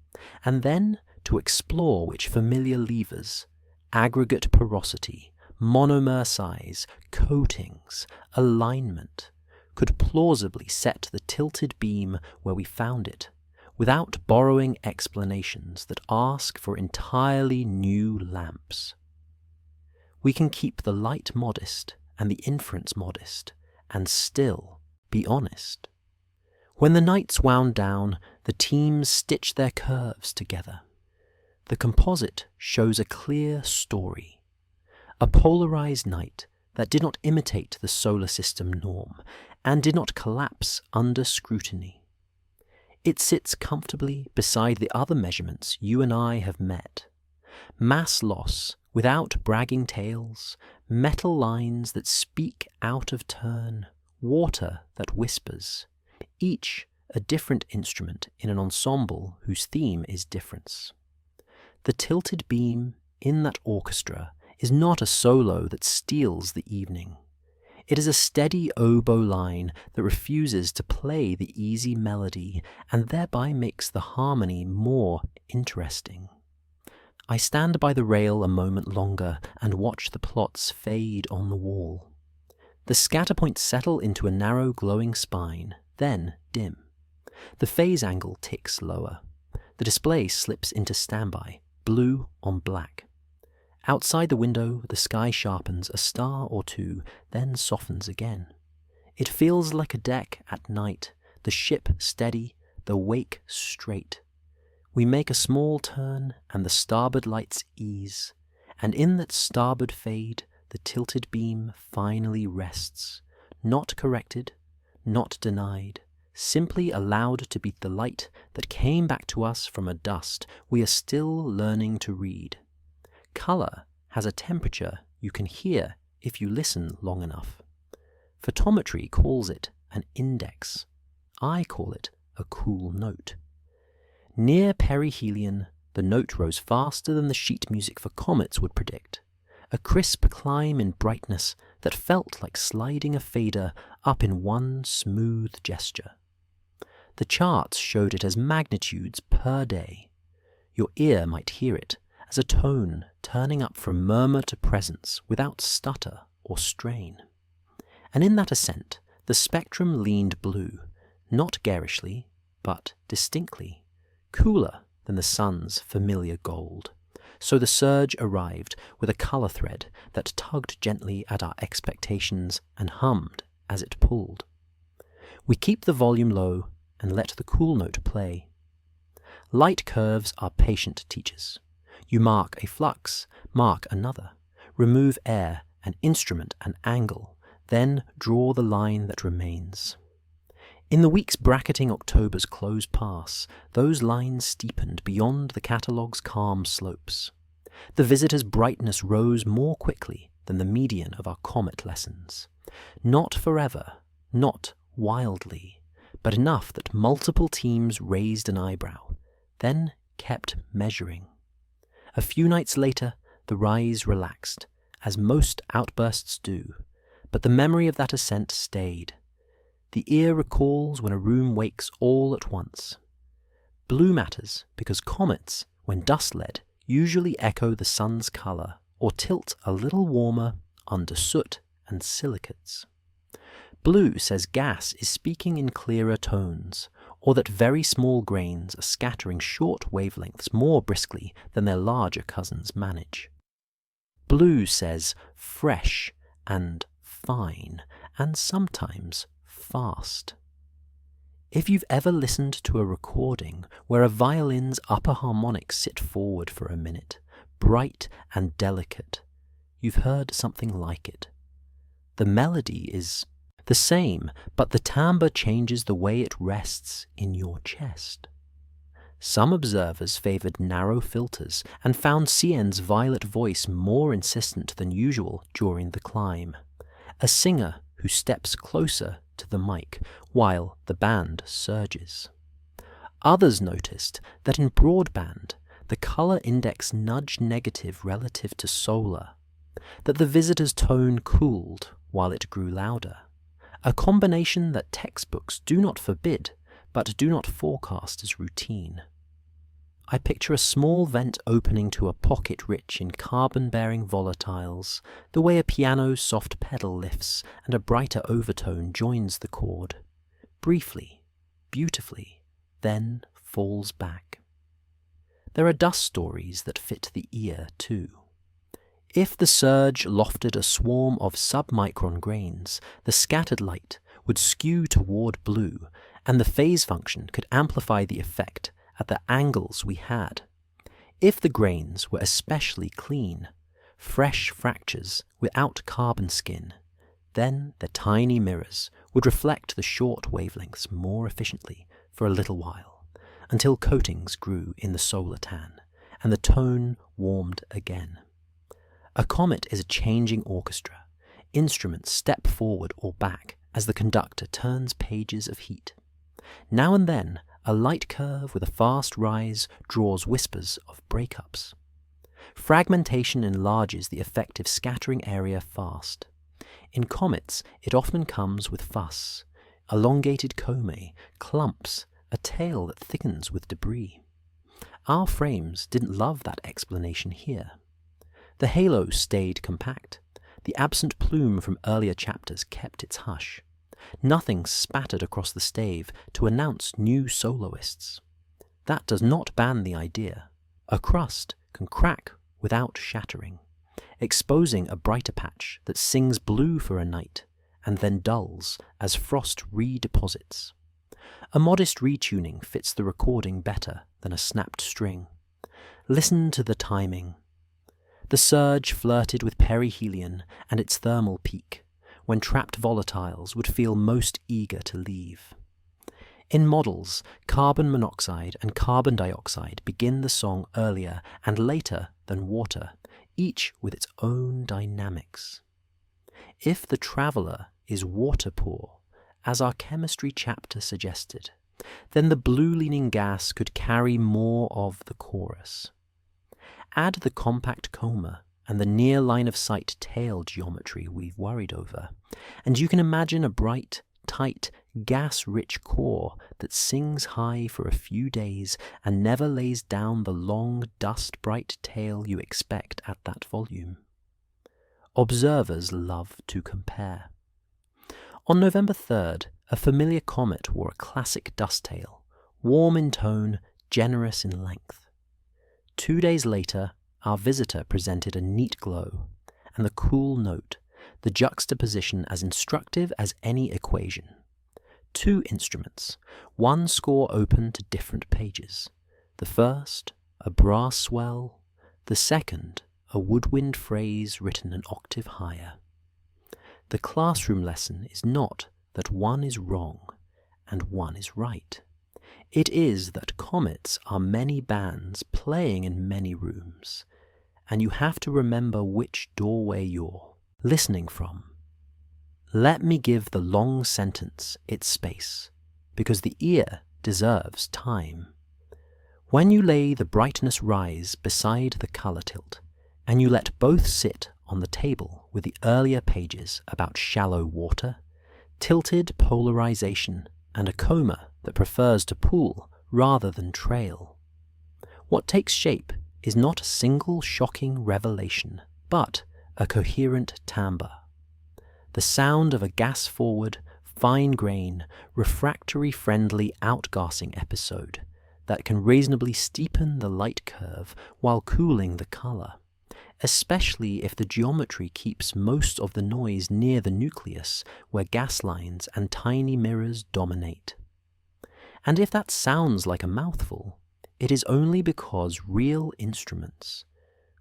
and then to explore which familiar levers, aggregate porosity, monomer size, coatings, alignment, could plausibly set the tilted beam where we found it, without borrowing explanations that ask for entirely new lamps. We can keep the light modest and the inference modest, and still be honest. When the nights wound down, the teams stitched their curves together. The composite shows a clear story, a polarized night that did not imitate the solar system norm and did not collapse under scrutiny. It sits comfortably beside the other measurements you and I have met. Mass loss without bragging tales, metal lines that speak out of turn, water that whispers, each a different instrument in an ensemble whose theme is difference. The tilted beam in that orchestra is not a solo that steals the evening. It is a steady oboe line that refuses to play the easy melody and thereby makes the harmony more interesting. I stand by the rail a moment longer and watch the plots fade on the wall. The scatter points settle into a narrow glowing spine, then dim. The phase angle ticks lower. The display slips into standby, blue on black. Outside the window, the sky sharpens a star or two, then softens again. It feels like a deck at night, the ship steady, the wake straight. We make a small turn, and the starboard lights ease, and in that starboard fade, the tilted beam finally rests, not corrected, not denied, simply allowed to be the light that came back to us from a dust we are still learning to read. Color has a temperature you can hear if you listen long enough. Photometry calls it an index. I call it a cool note. Near perihelion, the note rose faster than the sheet music for comets would predict, a crisp climb in brightness that felt like sliding a fader up in one smooth gesture. The charts showed it as magnitudes per day. Your ear might hear it as a tone turning up from murmur to presence without stutter or strain. And in that ascent, the spectrum leaned blue, not garishly, but distinctly, cooler than the sun's familiar gold. So the surge arrived with a color thread that tugged gently at our expectations and hummed as it pulled. We keep the volume low and let the cool note play. Light curves are patient teachers. You mark a flux, mark another, remove air, an instrument, an angle, then draw the line that remains. In the weeks bracketing October's close pass, those lines steepened beyond the catalogue's calm slopes. The visitor's brightness rose more quickly than the median of our comet lessons. Not forever, not wildly, but enough that multiple teams raised an eyebrow, then kept measuring. A few nights later, the rise relaxed, as most outbursts do, but the memory of that ascent stayed. The ear recalls when a room wakes all at once. Blue matters because comets, when dust-led, usually echo the sun's color or tilt a little warmer under soot and silicates. Blue says gas is speaking in clearer tones, or that very small grains are scattering short wavelengths more briskly than their larger cousins manage. Blue says fresh and fine, and sometimes fast. If you've ever listened to a recording where a violin's upper harmonics sit forward for a minute, bright and delicate, you've heard something like it. The melody is the same, but the timbre changes the way it rests in your chest. Some observers favoured narrow filters and found Cien's violet voice more insistent than usual during the climb, a singer who steps closer to the mic while the band surges. Others noticed that in broadband, the colour index nudged negative relative to solar, that the visitor's tone cooled while it grew louder, a combination that textbooks do not forbid but do not forecast as routine. I picture a small vent opening to a pocket rich in carbon-bearing volatiles, the way a piano's soft pedal lifts and a brighter overtone joins the chord, briefly, beautifully, then falls back. There are dust stories that fit the ear too. If the surge lofted a swarm of submicron grains, the scattered light would skew toward blue, and the phase function could amplify the effect at the angles we had. If the grains were especially clean, fresh fractures without carbon skin, then the tiny mirrors would reflect the short wavelengths more efficiently for a little while, until coatings grew in the solar tan, and the tone warmed again. A comet is a changing orchestra. Instruments step forward or back as the conductor turns pages of heat. Now and then, a light curve with a fast rise draws whispers of breakups. Fragmentation enlarges the effective scattering area fast. In comets, it often comes with fuss, elongated comae, clumps, a tail that thickens with debris. Our frames didn't love that explanation here. The halo stayed compact. The absent plume from earlier chapters kept its hush. Nothing spattered across the stave to announce new soloists. That does not ban the idea. A crust can crack without shattering, exposing a brighter patch that sings blue for a night and then dulls as frost redeposits. A modest retuning fits the recording better than a snapped string. Listen to the timing. The surge flirted with perihelion and its thermal peak, when trapped volatiles would feel most eager to leave. In models, carbon monoxide and carbon dioxide begin the song earlier and later than water, each with its own dynamics. If the traveller is water poor, as our chemistry chapter suggested, then the blue-leaning gas could carry more of the chorus. Add the compact coma and the near line-of-sight tail geometry we've worried over, and you can imagine a bright, tight, gas-rich core that sings high for a few days and never lays down the long, dust-bright tail you expect at that volume. Observers love to compare. On November 3rd, a familiar comet wore a classic dust tail, warm in tone, generous in length. 2 days later, our visitor presented a neat glow, and the cool note, the juxtaposition as instructive as any equation. 2 instruments, one score open to different pages. The first, a brass swell, the second, a woodwind phrase written an octave higher. The classroom lesson is not that one is wrong and one is right. It is that comets are many bands playing in many rooms, and you have to remember which doorway you're listening from. Let me give the long sentence its space, because the ear deserves time. When you lay the brightness rise beside the colour tilt, and you let both sit on the table with the earlier pages about shallow water, tilted polarization, and a coma that prefers to pool rather than trail, what takes shape is not a single shocking revelation, but a coherent timbre. The sound of a gas-forward, fine-grain, refractory-friendly outgassing episode that can reasonably steepen the light curve while cooling the colour, especially if the geometry keeps most of the noise near the nucleus where gas lines and tiny mirrors dominate. And if that sounds like a mouthful, it is only because real instruments,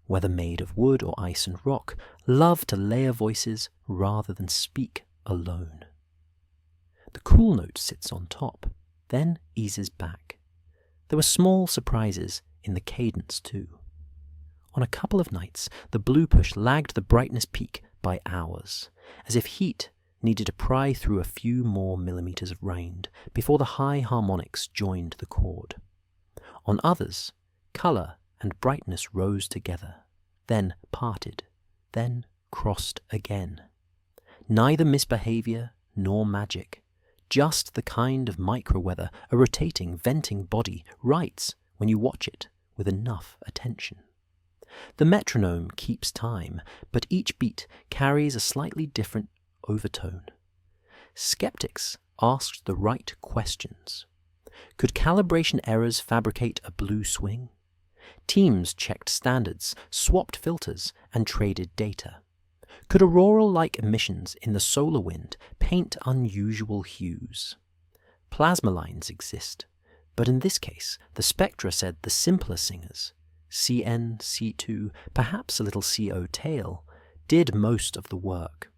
whether made of wood or ice and rock, love to layer voices rather than speak alone. The cool note sits on top, then eases back. There were small surprises in the cadence too. On a couple of nights, the blue push lagged the brightness peak by hours, as if heat needed to pry through a few more millimeters of range before the high harmonics joined the chord. On others, colour and brightness rose together, then parted, then crossed again. Neither misbehaviour nor magic, just the kind of microweather a rotating, venting body writes when you watch it with enough attention. The metronome keeps time, but each beat carries a slightly different overtone. Skeptics asked the right questions. Could calibration errors fabricate a blue swing? Teams checked standards, swapped filters, and traded data. Could auroral-like emissions in the solar wind paint unusual hues? Plasma lines exist, but in this case, the spectra said the simpler singers, CN, C2, perhaps a little CO tail, did most of the work.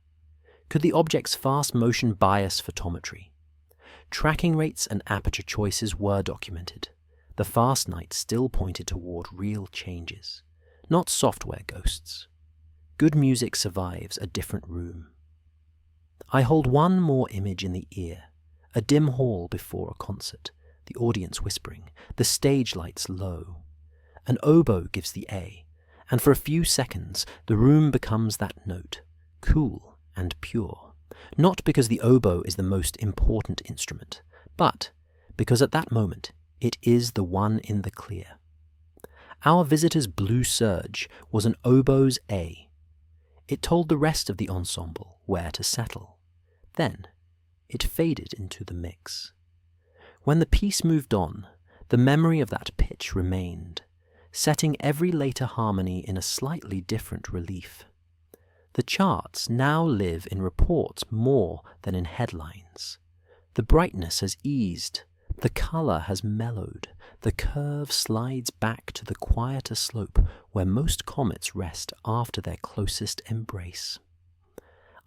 Could the object's fast motion bias photometry? Tracking rates and aperture choices were documented. The fast night still pointed toward real changes, not software ghosts. Good music survives a different room. I hold one more image in the ear, a dim hall before a concert, the audience whispering, the stage lights low. An oboe gives the A, and for a few seconds the room becomes that note, cool and pure, not because the oboe is the most important instrument, but because at that moment it is the one in the clear. Our visitor's blue surge was an oboe's A. It told the rest of the ensemble where to settle. Then it faded into the mix. When the piece moved on, the memory of that pitch remained, setting every later harmony in a slightly different relief. The charts now live in reports more than in headlines. The brightness has eased, the colour has mellowed, the curve slides back to the quieter slope where most comets rest after their closest embrace.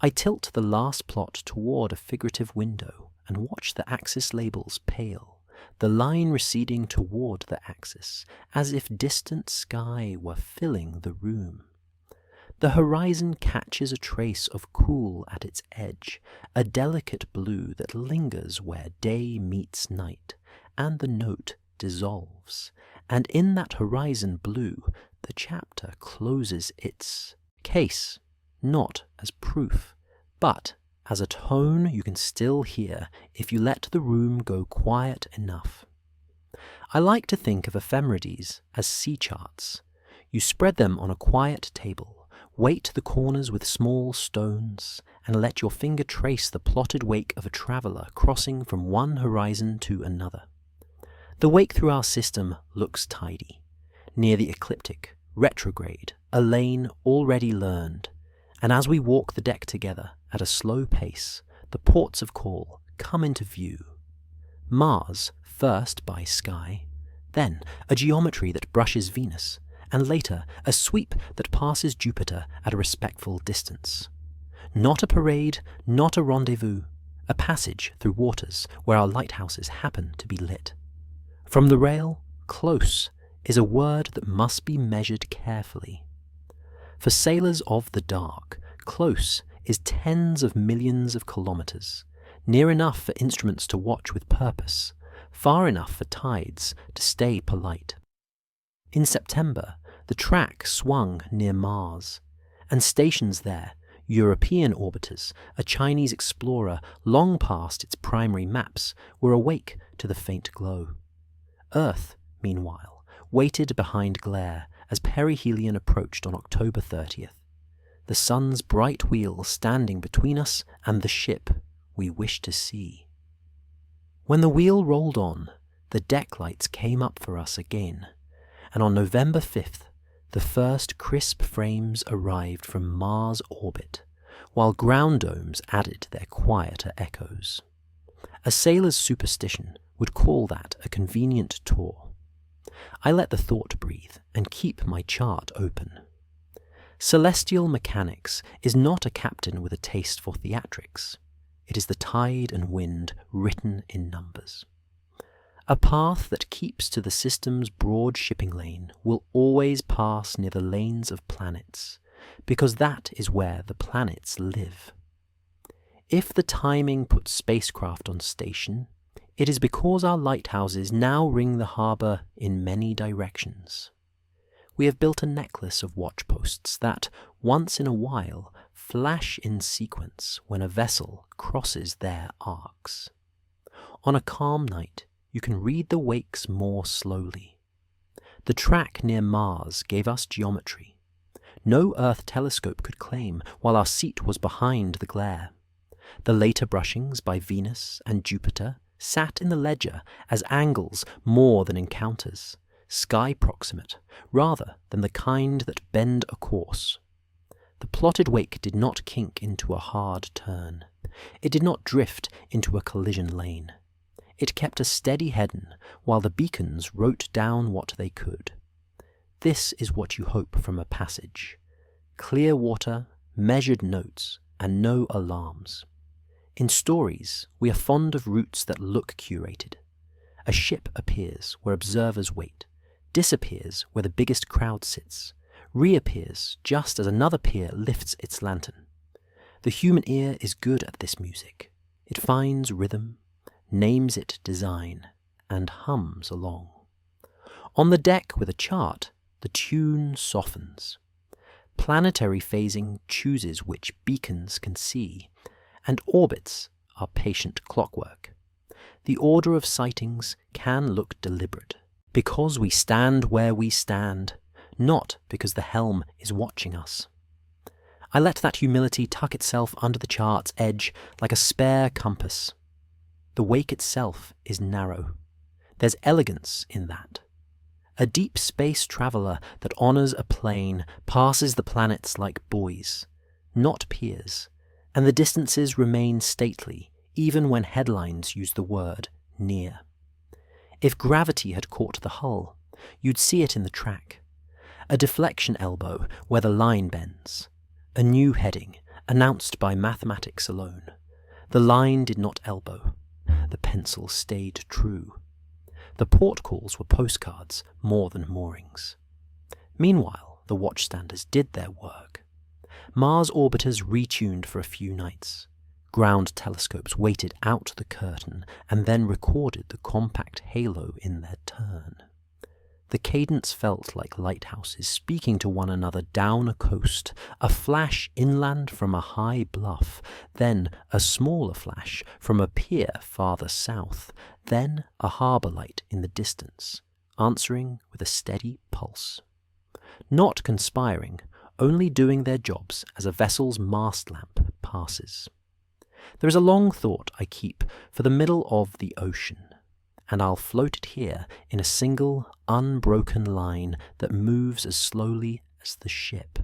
I tilt the last plot toward a figurative window and watch the axis labels pale, the line receding toward the axis, as if distant sky were filling the room. The horizon catches a trace of cool at its edge, a delicate blue that lingers where day meets night, and the note dissolves. And in that horizon blue, the chapter closes its case, not as proof, but as a tone you can still hear if you let the room go quiet enough. I like to think of ephemerides as sea charts. You spread them on a quiet table, weight the corners with small stones, and let your finger trace the plotted wake of a traveller crossing from one horizon to another. The wake through our system looks tidy. Near the ecliptic, retrograde, a lane already learned, and as we walk the deck together at a slow pace, the ports of call come into view. Mars first by sky, then a geometry that brushes Venus, and later a sweep that passes Jupiter at a respectful distance. Not a parade, not a rendezvous, a passage through waters where our lighthouses happen to be lit. From the rail, close is a word that must be measured carefully. For sailors of the dark, close is tens of millions of kilometers, near enough for instruments to watch with purpose, far enough for tides to stay polite. In September, the track swung near Mars, and stations there, European orbiters, a Chinese explorer long past its primary maps, were awake to the faint glow. Earth, meanwhile, waited behind glare as perihelion approached on October 30th, the sun's bright wheel standing between us and the ship we wished to see. When the wheel rolled on, the deck lights came up for us again, and on November 5th, the first crisp frames arrived from Mars orbit, while ground domes added their quieter echoes. A sailor's superstition would call that a convenient tour. I let the thought breathe and keep my chart open. Celestial mechanics is not a captain with a taste for theatrics. It is the tide and wind written in numbers. A path that keeps to the system's broad shipping lane will always pass near the lanes of planets, because that is where the planets live. If the timing puts spacecraft on station, it is because our lighthouses now ring the harbour in many directions. We have built a necklace of watchposts that, once in a while, flash in sequence when a vessel crosses their arcs. On a calm night, you can read the wakes more slowly. The track near Mars gave us geometry. No Earth telescope could claim, while our seat was behind the glare. The later brushings by Venus and Jupiter sat in the ledger as angles more than encounters, sky proximate rather than the kind that bend a course. The plotted wake did not kink into a hard turn. It did not drift into a collision lane. It kept a steady heading while the beacons wrote down what they could. This is what you hope from a passage. Clear water, measured notes, and no alarms. In stories, we are fond of routes that look curated. A ship appears where observers wait, disappears where the biggest crowd sits, reappears just as another pier lifts its lantern. The human ear is good at this music. It finds rhythm, names it design, and hums along. On the deck with a chart, the tune softens. Planetary phasing chooses which beacons can see, and orbits are patient clockwork. The order of sightings can look deliberate, because we stand where we stand, not because the helm is watching us. I let that humility tuck itself under the chart's edge like a spare compass. The wake itself is narrow. There's elegance in that. A deep space traveller that honours a plane passes the planets like buoys, not piers, and the distances remain stately even when headlines use the word near. If gravity had caught the hull, you'd see it in the track. A deflection elbow where the line bends. A new heading, announced by mathematics alone. The line did not elbow. The pencil stayed true. The port calls were postcards more than moorings. Meanwhile, the watchstanders did their work. Mars orbiters retuned for a few nights. Ground telescopes waited out the curtain and then recorded the compact halo in their turn. The cadence felt like lighthouses speaking to one another down a coast, a flash inland from a high bluff, then a smaller flash from a pier farther south, then a harbour light in the distance, answering with a steady pulse. Not conspiring, only doing their jobs as a vessel's mast lamp passes. There is a long thought I keep for the middle of the ocean, and I'll float it here in a single, unbroken line that moves as slowly as the ship.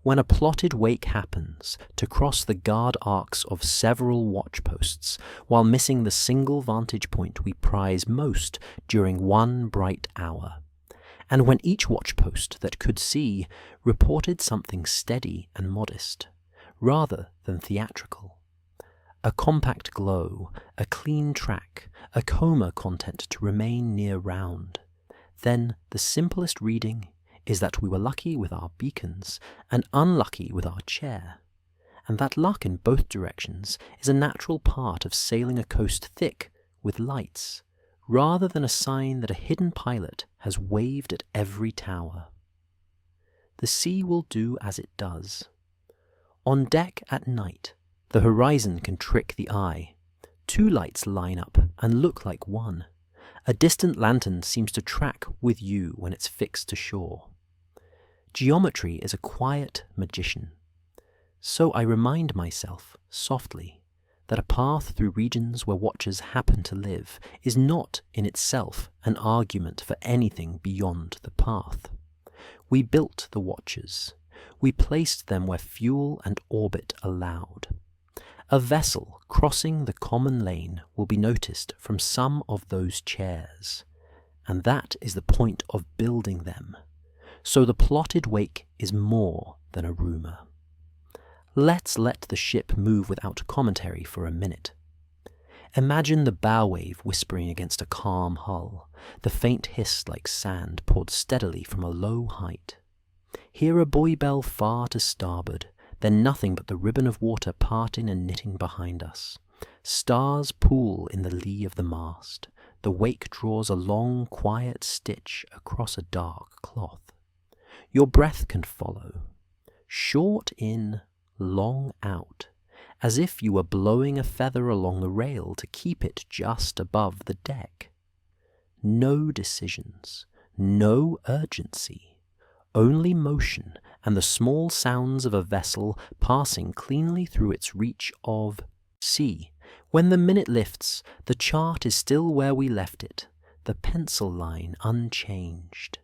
When a plotted wake happens to cross the guard arcs of several watchposts, while missing the single vantage point we prize most during one bright hour, and when each watchpost that could see reported something steady and modest, rather than theatrical. A compact glow, a clean track, a coma content to remain near round. Then the simplest reading is that we were lucky with our beacons and unlucky with our chair, and that luck in both directions is a natural part of sailing a coast thick with lights, rather than a sign that a hidden pilot has waved at every tower. The sea will do as it does. On deck at night, the horizon can trick the eye. Two lights line up and look like one. A distant lantern seems to track with you when it's fixed to shore. Geometry is a quiet magician. So I remind myself, softly, that a path through regions where watchers happen to live is not in itself an argument for anything beyond the path. We built the watchers. We placed them where fuel and orbit allowed. A vessel crossing the common lane will be noticed from some of those chairs, and that is the point of building them. So the plotted wake is more than a rumour. Let's let the ship move without commentary for a minute. Imagine the bow wave whispering against a calm hull, the faint hiss like sand poured steadily from a low height. Hear a buoy bell far to starboard, then nothing but the ribbon of water parting and knitting behind us. Stars pool in the lee of the mast. The wake draws a long, quiet stitch across a dark cloth. Your breath can follow. Short in, long out, as if you were blowing a feather along the rail to keep it just above the deck. No decisions, no urgency, only motion and the small sounds of a vessel passing cleanly through its reach of sea. When the minute lifts, the chart is still where we left it, the pencil line unchanged.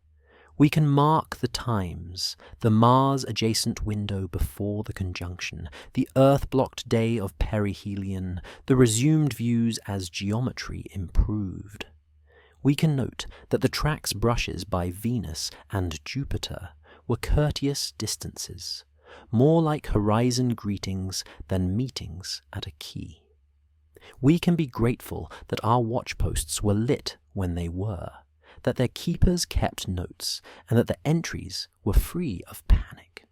We can mark the times, the Mars-adjacent window before the conjunction, the Earth-blocked day of perihelion, the resumed views as geometry improved. We can note that the track's brushes by Venus and Jupiter were courteous distances, more like horizon greetings than meetings at a quay. We can be grateful that our watchposts were lit when they were, that their keepers kept notes, and that the entries were free of panic.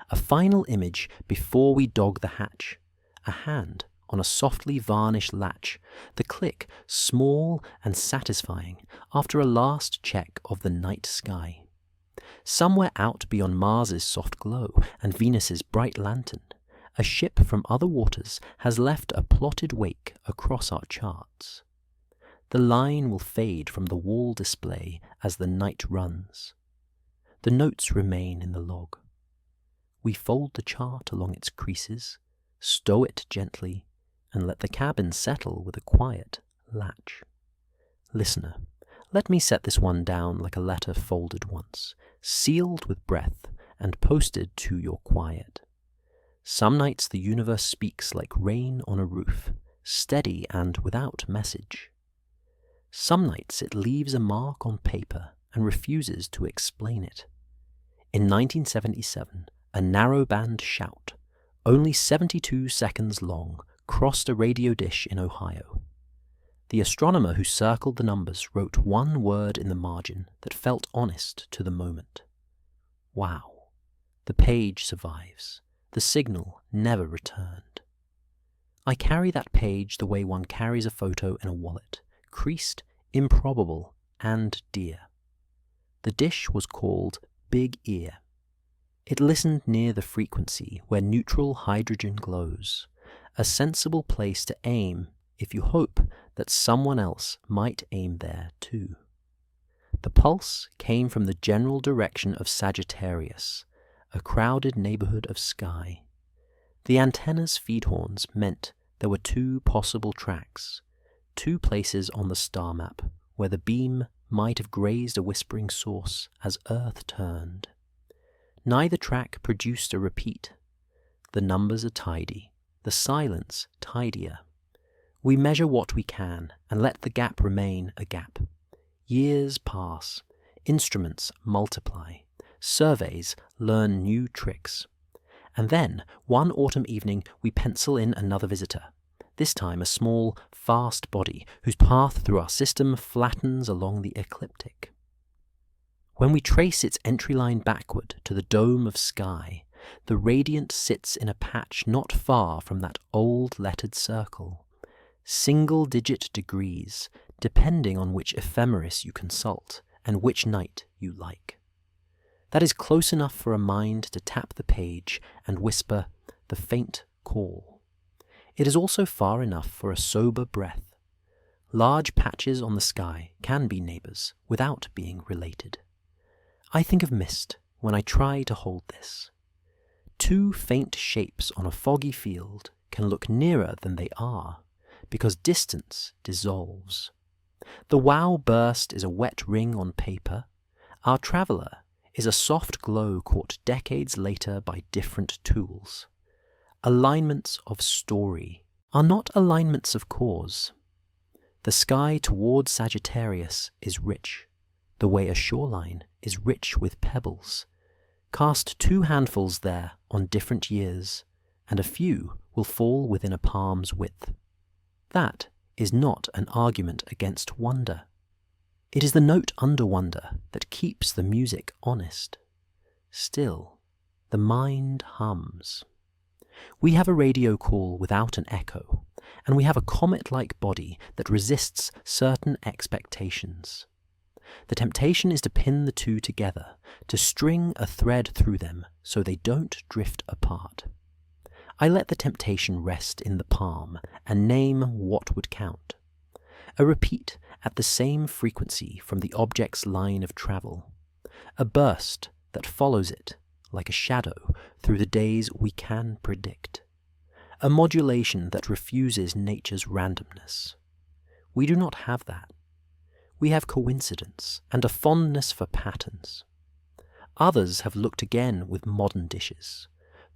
A final image before we dog the hatch, a hand on a softly varnished latch, the click small and satisfying after a last check of the night sky. Somewhere out beyond Mars's soft glow and Venus's bright lantern, a ship from other waters has left a plotted wake across our charts. The line will fade from the wall display as the night runs. The notes remain in the log. We fold the chart along its creases, stow it gently, and let the cabin settle with a quiet latch. Listener, let me set this one down like a letter folded once, sealed with breath, and posted to your quiet. Some nights the universe speaks like rain on a roof, steady and without message. Some nights it leaves a mark on paper and refuses to explain it. In 1977, a narrow-band shout, only 72 seconds long, crossed a radio dish in Ohio. The astronomer who circled the numbers wrote one word in the margin that felt honest to the moment. Wow. The page survives. The signal never returned. I carry that page the way one carries a photo in a wallet, creased, improbable, and dear. The dish was called Big Ear. It listened near the frequency where neutral hydrogen glows, a sensible place to aim if you hope that someone else might aim there too. The pulse came from the general direction of Sagittarius, a crowded neighborhood of sky. The antenna's feed horns meant there were two possible tracks, two places on the star map where the beam might have grazed a whispering source as Earth turned. Neither track produced a repeat. The numbers are tidy, the silence tidier. We measure what we can and let the gap remain a gap. Years pass, instruments multiply, surveys learn new tricks. And then, one autumn evening, we pencil in another visitor, this time a small, fast body whose path through our system flattens along the ecliptic. When we trace its entry line backward to the dome of sky, the radiant sits in a patch not far from that old lettered circle. Single-digit degrees, depending on which ephemeris you consult and which night you like. That is close enough for a mind to tap the page and whisper the faint call. It is also far enough for a sober breath. Large patches on the sky can be neighbors without being related. I think of mist when I try to hold this. Two faint shapes on a foggy field can look nearer than they are, because distance dissolves. The wow burst is a wet ring on paper. Our traveller is a soft glow caught decades later by different tools. Alignments of story are not alignments of cause. The sky towards Sagittarius is rich, the way a shoreline is rich with pebbles. Cast 2 handfuls there on different years, and a few will fall within a palm's width. That is not an argument against wonder. It is the note under wonder that keeps the music honest. Still, the mind hums. We have a radio call without an echo, and we have a comet-like body that resists certain expectations. The temptation is to pin the two together, to string a thread through them so they don't drift apart. I let the temptation rest in the palm and name what would count. A repeat at the same frequency from the object's line of travel. A burst that follows it like a shadow through the days we can predict. A modulation that refuses nature's randomness. We do not have that. We have coincidence and a fondness for patterns. Others have looked again with modern dishes,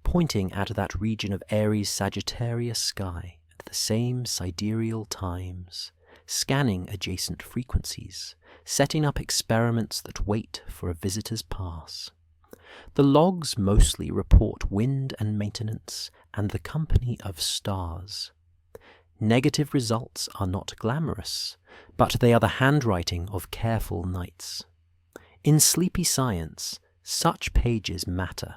pointing at that region of Aries Sagittarius sky at the same sidereal times, scanning adjacent frequencies, setting up experiments that wait for a visitor's pass. The logs mostly report wind and maintenance and the company of stars. Negative results are not glamorous, but they are the handwriting of careful nights. In sleepy science, such pages matter.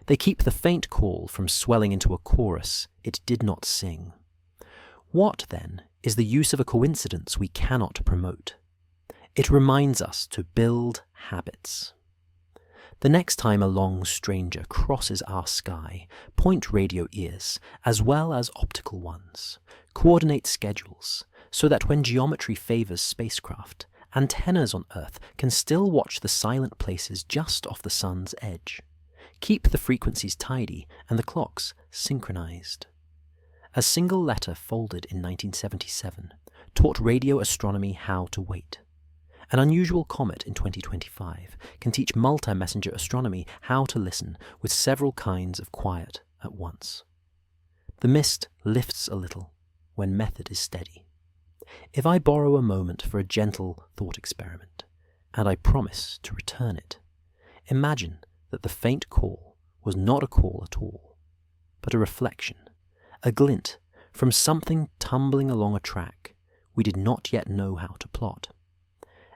They keep the faint call from swelling into a chorus it did not sing. What, then, is the use of a coincidence we cannot promote? It reminds us to build habits. The next time a long stranger crosses our sky, point radio ears, as well as optical ones. Coordinate schedules, so that when geometry favors spacecraft, antennas on Earth can still watch the silent places just off the sun's edge. Keep the frequencies tidy and the clocks synchronized. A single letter folded in 1977 taught radio astronomy how to wait. An unusual comet in 2025 can teach multi-messenger astronomy how to listen with several kinds of quiet at once. The mist lifts a little when method is steady. If I borrow a moment for a gentle thought experiment, and I promise to return it, imagine that the faint call was not a call at all, but a reflection, a glint from something tumbling along a track we did not yet know how to plot.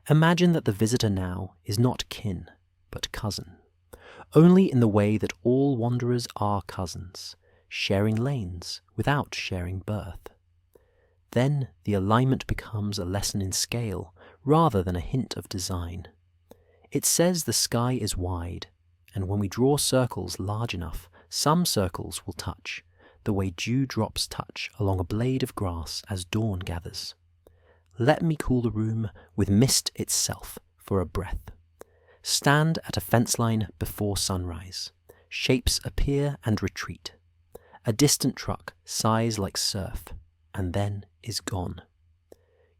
Imagine that the visitor now is not kin, but cousin, only in the way that all wanderers are cousins, sharing lanes without sharing birth. Then the alignment becomes a lesson in scale rather than a hint of design. It says the sky is wide, and when we draw circles large enough, some circles will touch, the way dewdrops touch along a blade of grass as dawn gathers. Let me cool the room with mist itself for a breath. Stand at a fence line before sunrise. Shapes appear and retreat. A distant truck sighs like surf, and then is gone.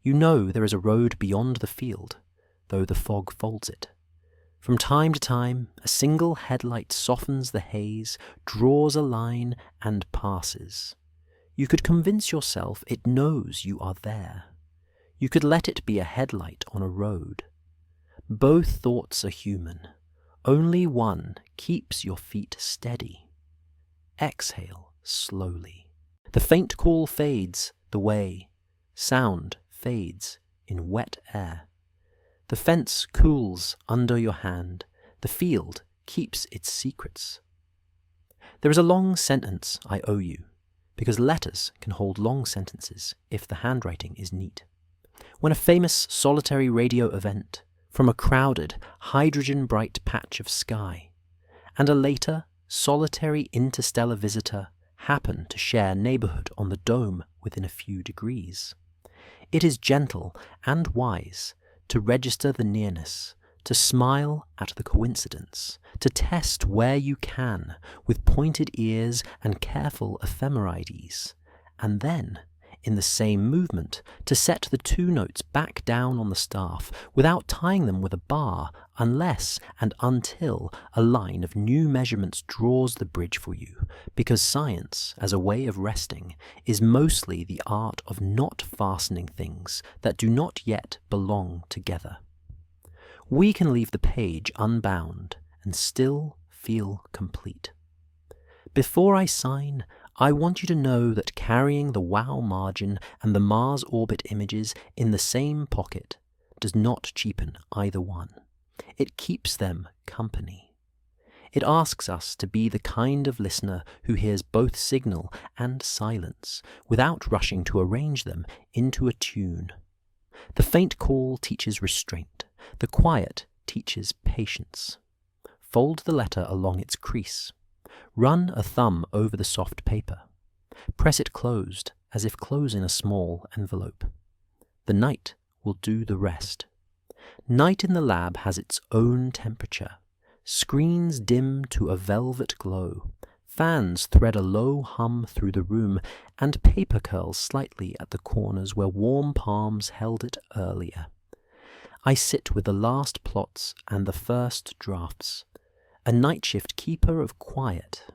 You know there is a road beyond the field, though the fog folds it. From time to time, a single headlight softens the haze, draws a line, and passes. You could convince yourself it knows you are there. You could let it be a headlight on a road. Both thoughts are human. Only one keeps your feet steady. Exhale slowly. The faint call fades the way. Sound fades in wet air. The fence cools under your hand. The field keeps its secrets. There is a long sentence I owe you, because letters can hold long sentences if the handwriting is neat. When a famous solitary radio event from a crowded, hydrogen-bright patch of sky, and a later, solitary interstellar visitor happen to share neighborhood on the dome within a few degrees. It is gentle and wise to register the nearness, to smile at the coincidence, to test where you can with pointed ears and careful ephemerides, and then, in the same movement, to set the two notes back down on the staff without tying them with a bar unless and until a line of new measurements draws the bridge for you, because science, as a way of resting, is mostly the art of not fastening things that do not yet belong together. We can leave the page unbound and still feel complete. Before I sign, I want you to know that carrying the WOW margin and the Mars orbit images in the same pocket does not cheapen either one. It keeps them company. It asks us to be the kind of listener who hears both signal and silence without rushing to arrange them into a tune. The faint call teaches restraint. The quiet teaches patience. Fold the letter along its crease. Run a thumb over the soft paper. Press it closed, as if closing a small envelope. The night will do the rest. Night in the lab has its own temperature. Screens dim to a velvet glow. Fans thread a low hum through the room, and paper curls slightly at the corners where warm palms held it earlier. I sit with the last plots and the first drafts, a night shift keeper of quiet,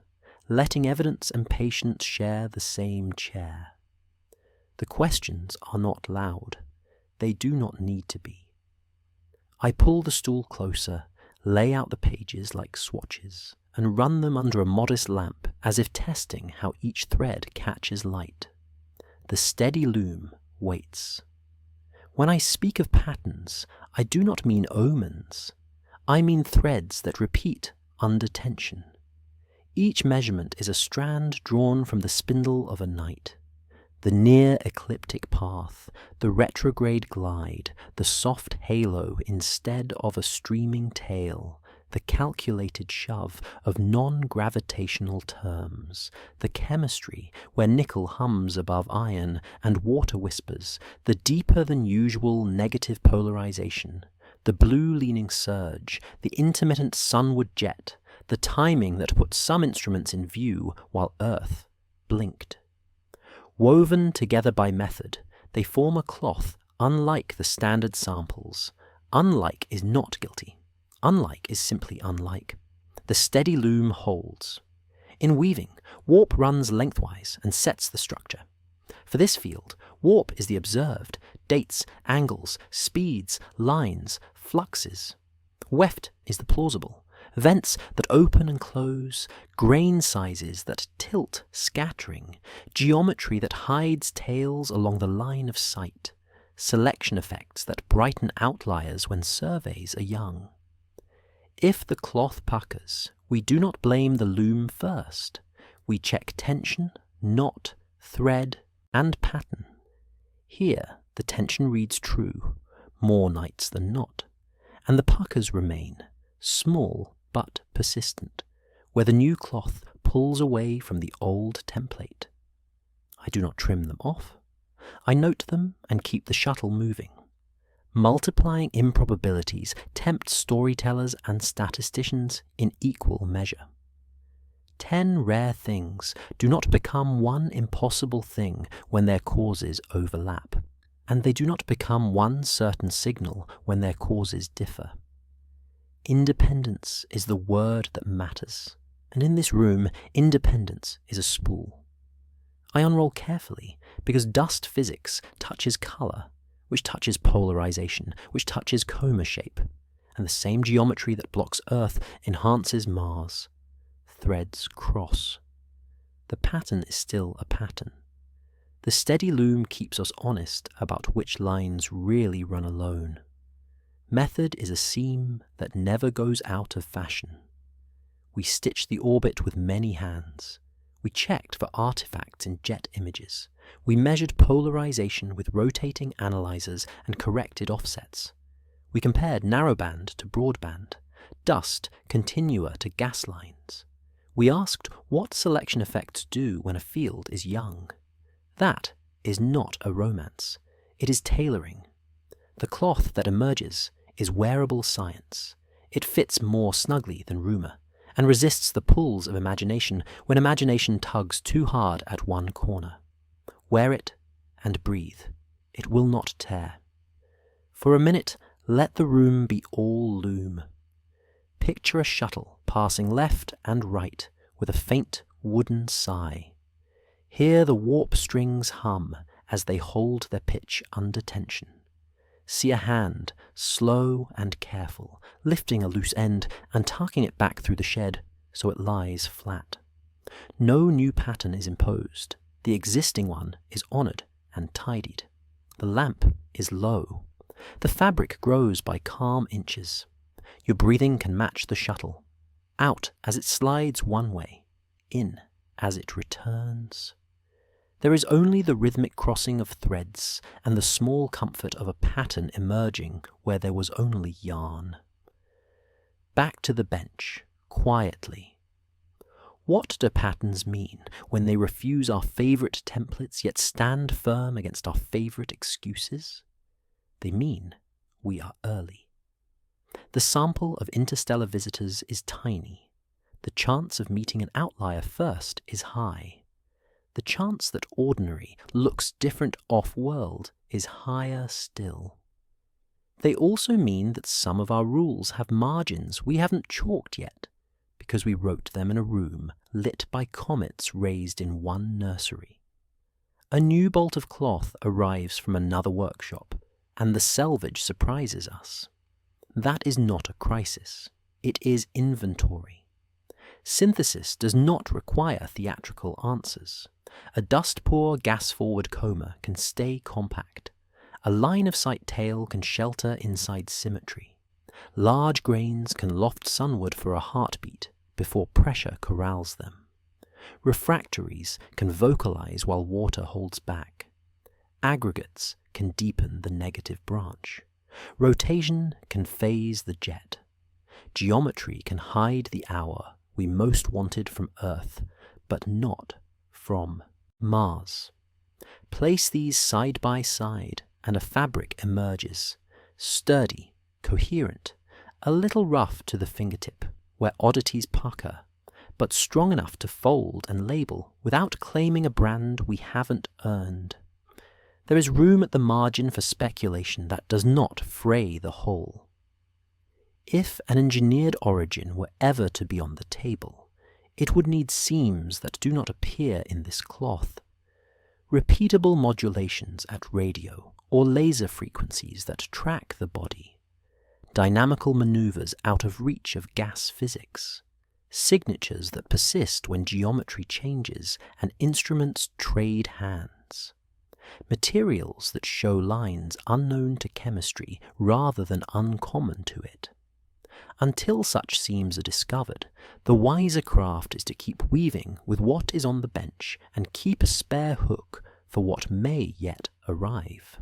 letting evidence and patience share the same chair. The questions are not loud. They do not need to be. I pull the stool closer, lay out the pages like swatches, and run them under a modest lamp as if testing how each thread catches light. The steady loom waits. When I speak of patterns, I do not mean omens. I mean threads that repeat under tension. Each measurement is a strand drawn from the spindle of a night. The near ecliptic path, the retrograde glide, the soft halo instead of a streaming tail, the calculated shove of non-gravitational terms, the chemistry where nickel hums above iron and water whispers, the deeper than usual negative polarization, the blue-leaning surge, the intermittent sunward jet, the timing that put some instruments in view while Earth blinked. Woven together by method, they form a cloth unlike the standard samples. Unlike is not guilty. Unlike is simply unlike. The steady loom holds. In weaving, warp runs lengthwise and sets the structure. For this field, warp is the observed, dates, angles, speeds, lines, fluxes. Weft is the plausible, vents that open and close, grain sizes that tilt, scattering, geometry that hides tails along the line of sight, selection effects that brighten outliers when surveys are young. If the cloth puckers, we do not blame the loom first. We check tension, knot, thread, and pattern. Here, the tension reads true, more nights than not, and the puckers remain, small but persistent, where the new cloth pulls away from the old template. I do not trim them off. I note them and keep the shuttle moving. Multiplying improbabilities tempt storytellers and statisticians in equal measure. 10 rare things do not become one impossible thing when their causes overlap, and they do not become one certain signal when their causes differ. Independence is the word that matters, and in this room, independence is a spool. I unroll carefully because dust physics touches colour, which touches polarization, which touches coma shape, and the same geometry that blocks Earth enhances Mars. Threads cross. The pattern is still a pattern. The steady loom keeps us honest about which lines really run alone. Method is a seam that never goes out of fashion. We stitch the orbit with many hands. We checked for artifacts in jet images. We measured polarization with rotating analyzers and corrected offsets. We compared narrowband to broadband, dust continua to gas lines. We asked what selection effects do when a field is young. That is not a romance. It is tailoring. The cloth that emerges is wearable science. It fits more snugly than rumour, and resists the pulls of imagination when imagination tugs too hard at one corner. Wear it and breathe. It will not tear. For a minute, let the room be all loom. Picture a shuttle passing left and right with a faint wooden sigh. Hear the warp strings hum as they hold their pitch under tension. See a hand, slow and careful, lifting a loose end and tucking it back through the shed so it lies flat. No new pattern is imposed. The existing one is honoured and tidied. The lamp is low. The fabric grows by calm inches. Your breathing can match the shuttle. Out as it slides one way, in as it returns. There is only the rhythmic crossing of threads and the small comfort of a pattern emerging where there was only yarn. Back to the bench, quietly. What do patterns mean when they refuse our favourite templates yet stand firm against our favourite excuses? They mean we are early. The sample of interstellar visitors is tiny. The chance of meeting an outlier first is high. The chance that ordinary looks different off-world is higher still. They also mean that some of our rules have margins we haven't chalked yet, because we wrote them in a room lit by comets raised in one nursery. A new bolt of cloth arrives from another workshop, and the selvage surprises us. That is not a crisis. It is inventory. Synthesis does not require theatrical answers. A dust-poor, gas-forward coma can stay compact. A line-of-sight tail can shelter inside symmetry. Large grains can loft sunward for a heartbeat before pressure corrals them. Refractories can vocalize while water holds back. Aggregates can deepen the negative branch. Rotation can phase the jet. Geometry can hide the hour we most wanted from Earth, but not from Mars. Place these side by side, and a fabric emerges, sturdy, coherent, a little rough to the fingertip, where oddities pucker, but strong enough to fold and label without claiming a brand we haven't earned. There is room at the margin for speculation that does not fray the whole. If an engineered origin were ever to be on the table, it would need seams that do not appear in this cloth. Repeatable modulations at radio or laser frequencies that track the body. Dynamical maneuvers out of reach of gas physics. Signatures that persist when geometry changes and instruments trade hands. Materials that show lines unknown to chemistry rather than uncommon to it. Until such seams are discovered, the wiser craft is to keep weaving with what is on the bench and keep a spare hook for what may yet arrive.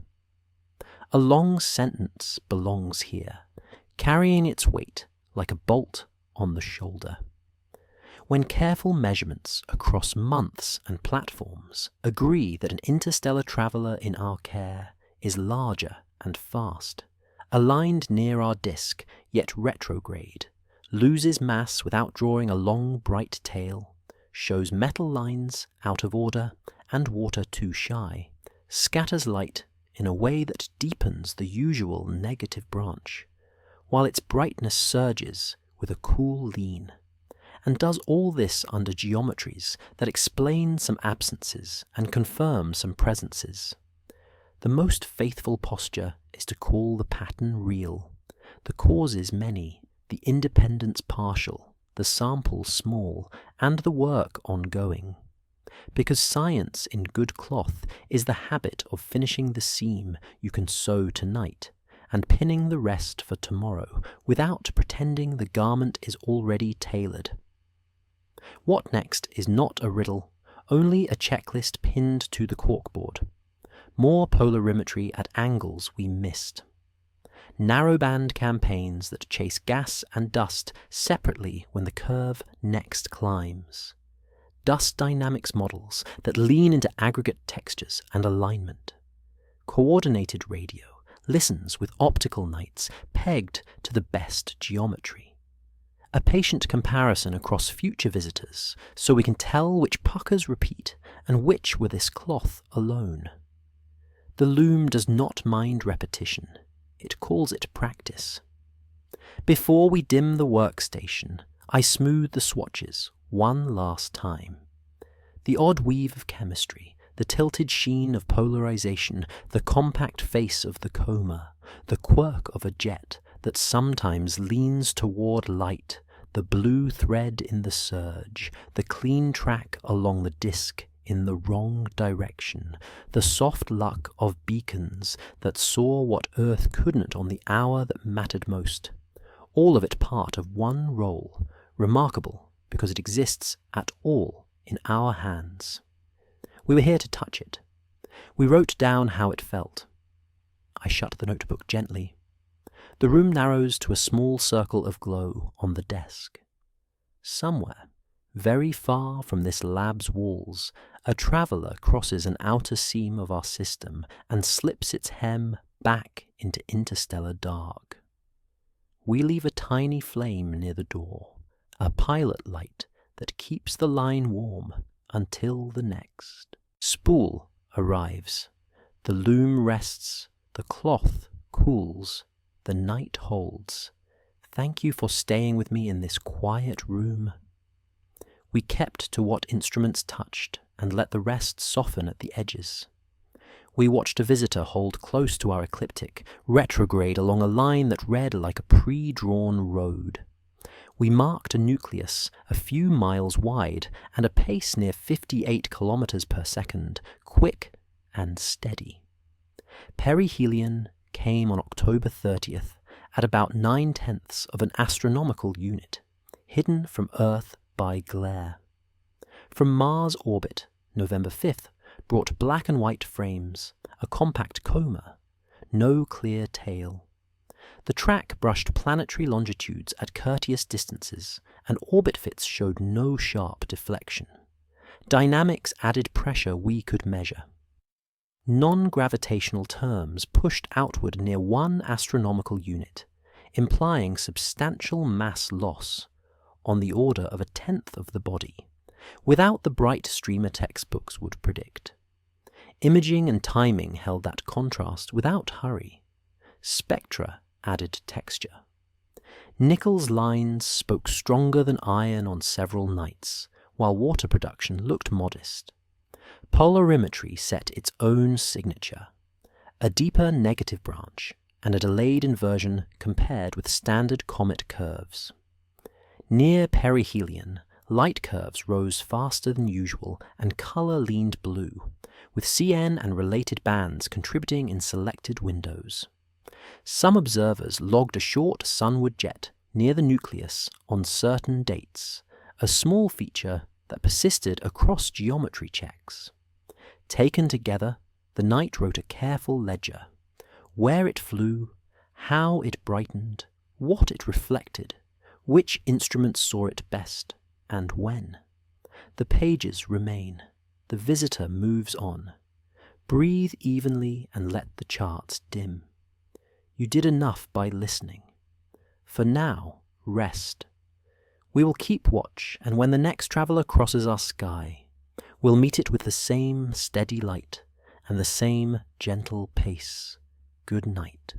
A long sentence belongs here, carrying its weight like a bolt on the shoulder. When careful measurements across months and platforms agree that an interstellar traveller in our care is larger and fast, aligned near our disk yet retrograde, loses mass without drawing a long bright tail, shows metal lines out of order and water too shy, scatters light in a way that deepens the usual negative branch, while its brightness surges with a cool lean, and does all this under geometries that explain some absences and confirm some presences. The most faithful posture is to call the pattern real, the causes many, the independence partial, the sample small, and the work ongoing. Because science in good cloth is the habit of finishing the seam you can sew tonight, and pinning the rest for tomorrow without pretending the garment is already tailored. What next is not a riddle, only a checklist pinned to the corkboard. More polarimetry at angles we missed. Narrowband campaigns that chase gas and dust separately when the curve next climbs. Dust dynamics models that lean into aggregate textures and alignment. Coordinated radio listens with optical nights pegged to the best geometry. A patient comparison across future visitors so we can tell which puckers repeat and which were this cloth alone. The loom does not mind repetition, it calls it practice. Before we dim the workstation, I smooth the swatches one last time. The odd weave of chemistry, the tilted sheen of polarization, the compact face of the coma, the quirk of a jet that sometimes leans toward light, the blue thread in the surge, the clean track along the disk in the wrong direction, the soft luck of beacons that saw what Earth couldn't on the hour that mattered most. All of it part of one roll, remarkable because it exists at all in our hands. We were here to touch it. We wrote down how it felt. I shut the notebook gently. The room narrows to a small circle of glow on the desk. Somewhere, very far from this lab's walls, a traveller crosses an outer seam of our system and slips its hem back into interstellar dark. We leave a tiny flame near the door, a pilot light that keeps the line warm until the next. Spool arrives. The loom rests. The cloth cools. The night holds. Thank you for staying with me in this quiet room. We kept to what instruments touched and let the rest soften at the edges. We watched a visitor hold close to our ecliptic, retrograde along a line that read like a pre-drawn road. We marked a nucleus a few miles wide and a pace near 58 kilometers per second, quick and steady. Perihelion came on October 30th at about 9/10 of an astronomical unit, hidden from Earth by glare. From Mars orbit, November 5th, brought black and white frames, a compact coma, no clear tail. The track brushed planetary longitudes at courteous distances, and orbit fits showed no sharp deflection. Dynamics added pressure we could measure. Non-gravitational terms pushed outward near 1 astronomical unit, implying substantial mass loss, on the order of 1/10 of the body, without the bright streamer textbooks would predict. Imaging and timing held that contrast without hurry. Spectra added texture. Nickel's lines spoke stronger than iron on several nights, while water production looked modest. Polarimetry set its own signature, a deeper negative branch and a delayed inversion compared with standard comet curves. Near perihelion, light curves rose faster than usual and color leaned blue, with CN and related bands contributing in selected windows. Some observers logged a short sunward jet near the nucleus on certain dates, a small feature that persisted across geometry checks. Taken together, the night wrote a careful ledger. Where it flew, how it brightened, what it reflected, which instruments saw it best, and when. The pages remain. The visitor moves on. Breathe evenly and let the charts dim. You did enough by listening. For now, rest. We will keep watch, and when the next traveller crosses our sky, we'll meet it with the same steady light and the same gentle pace. Good night.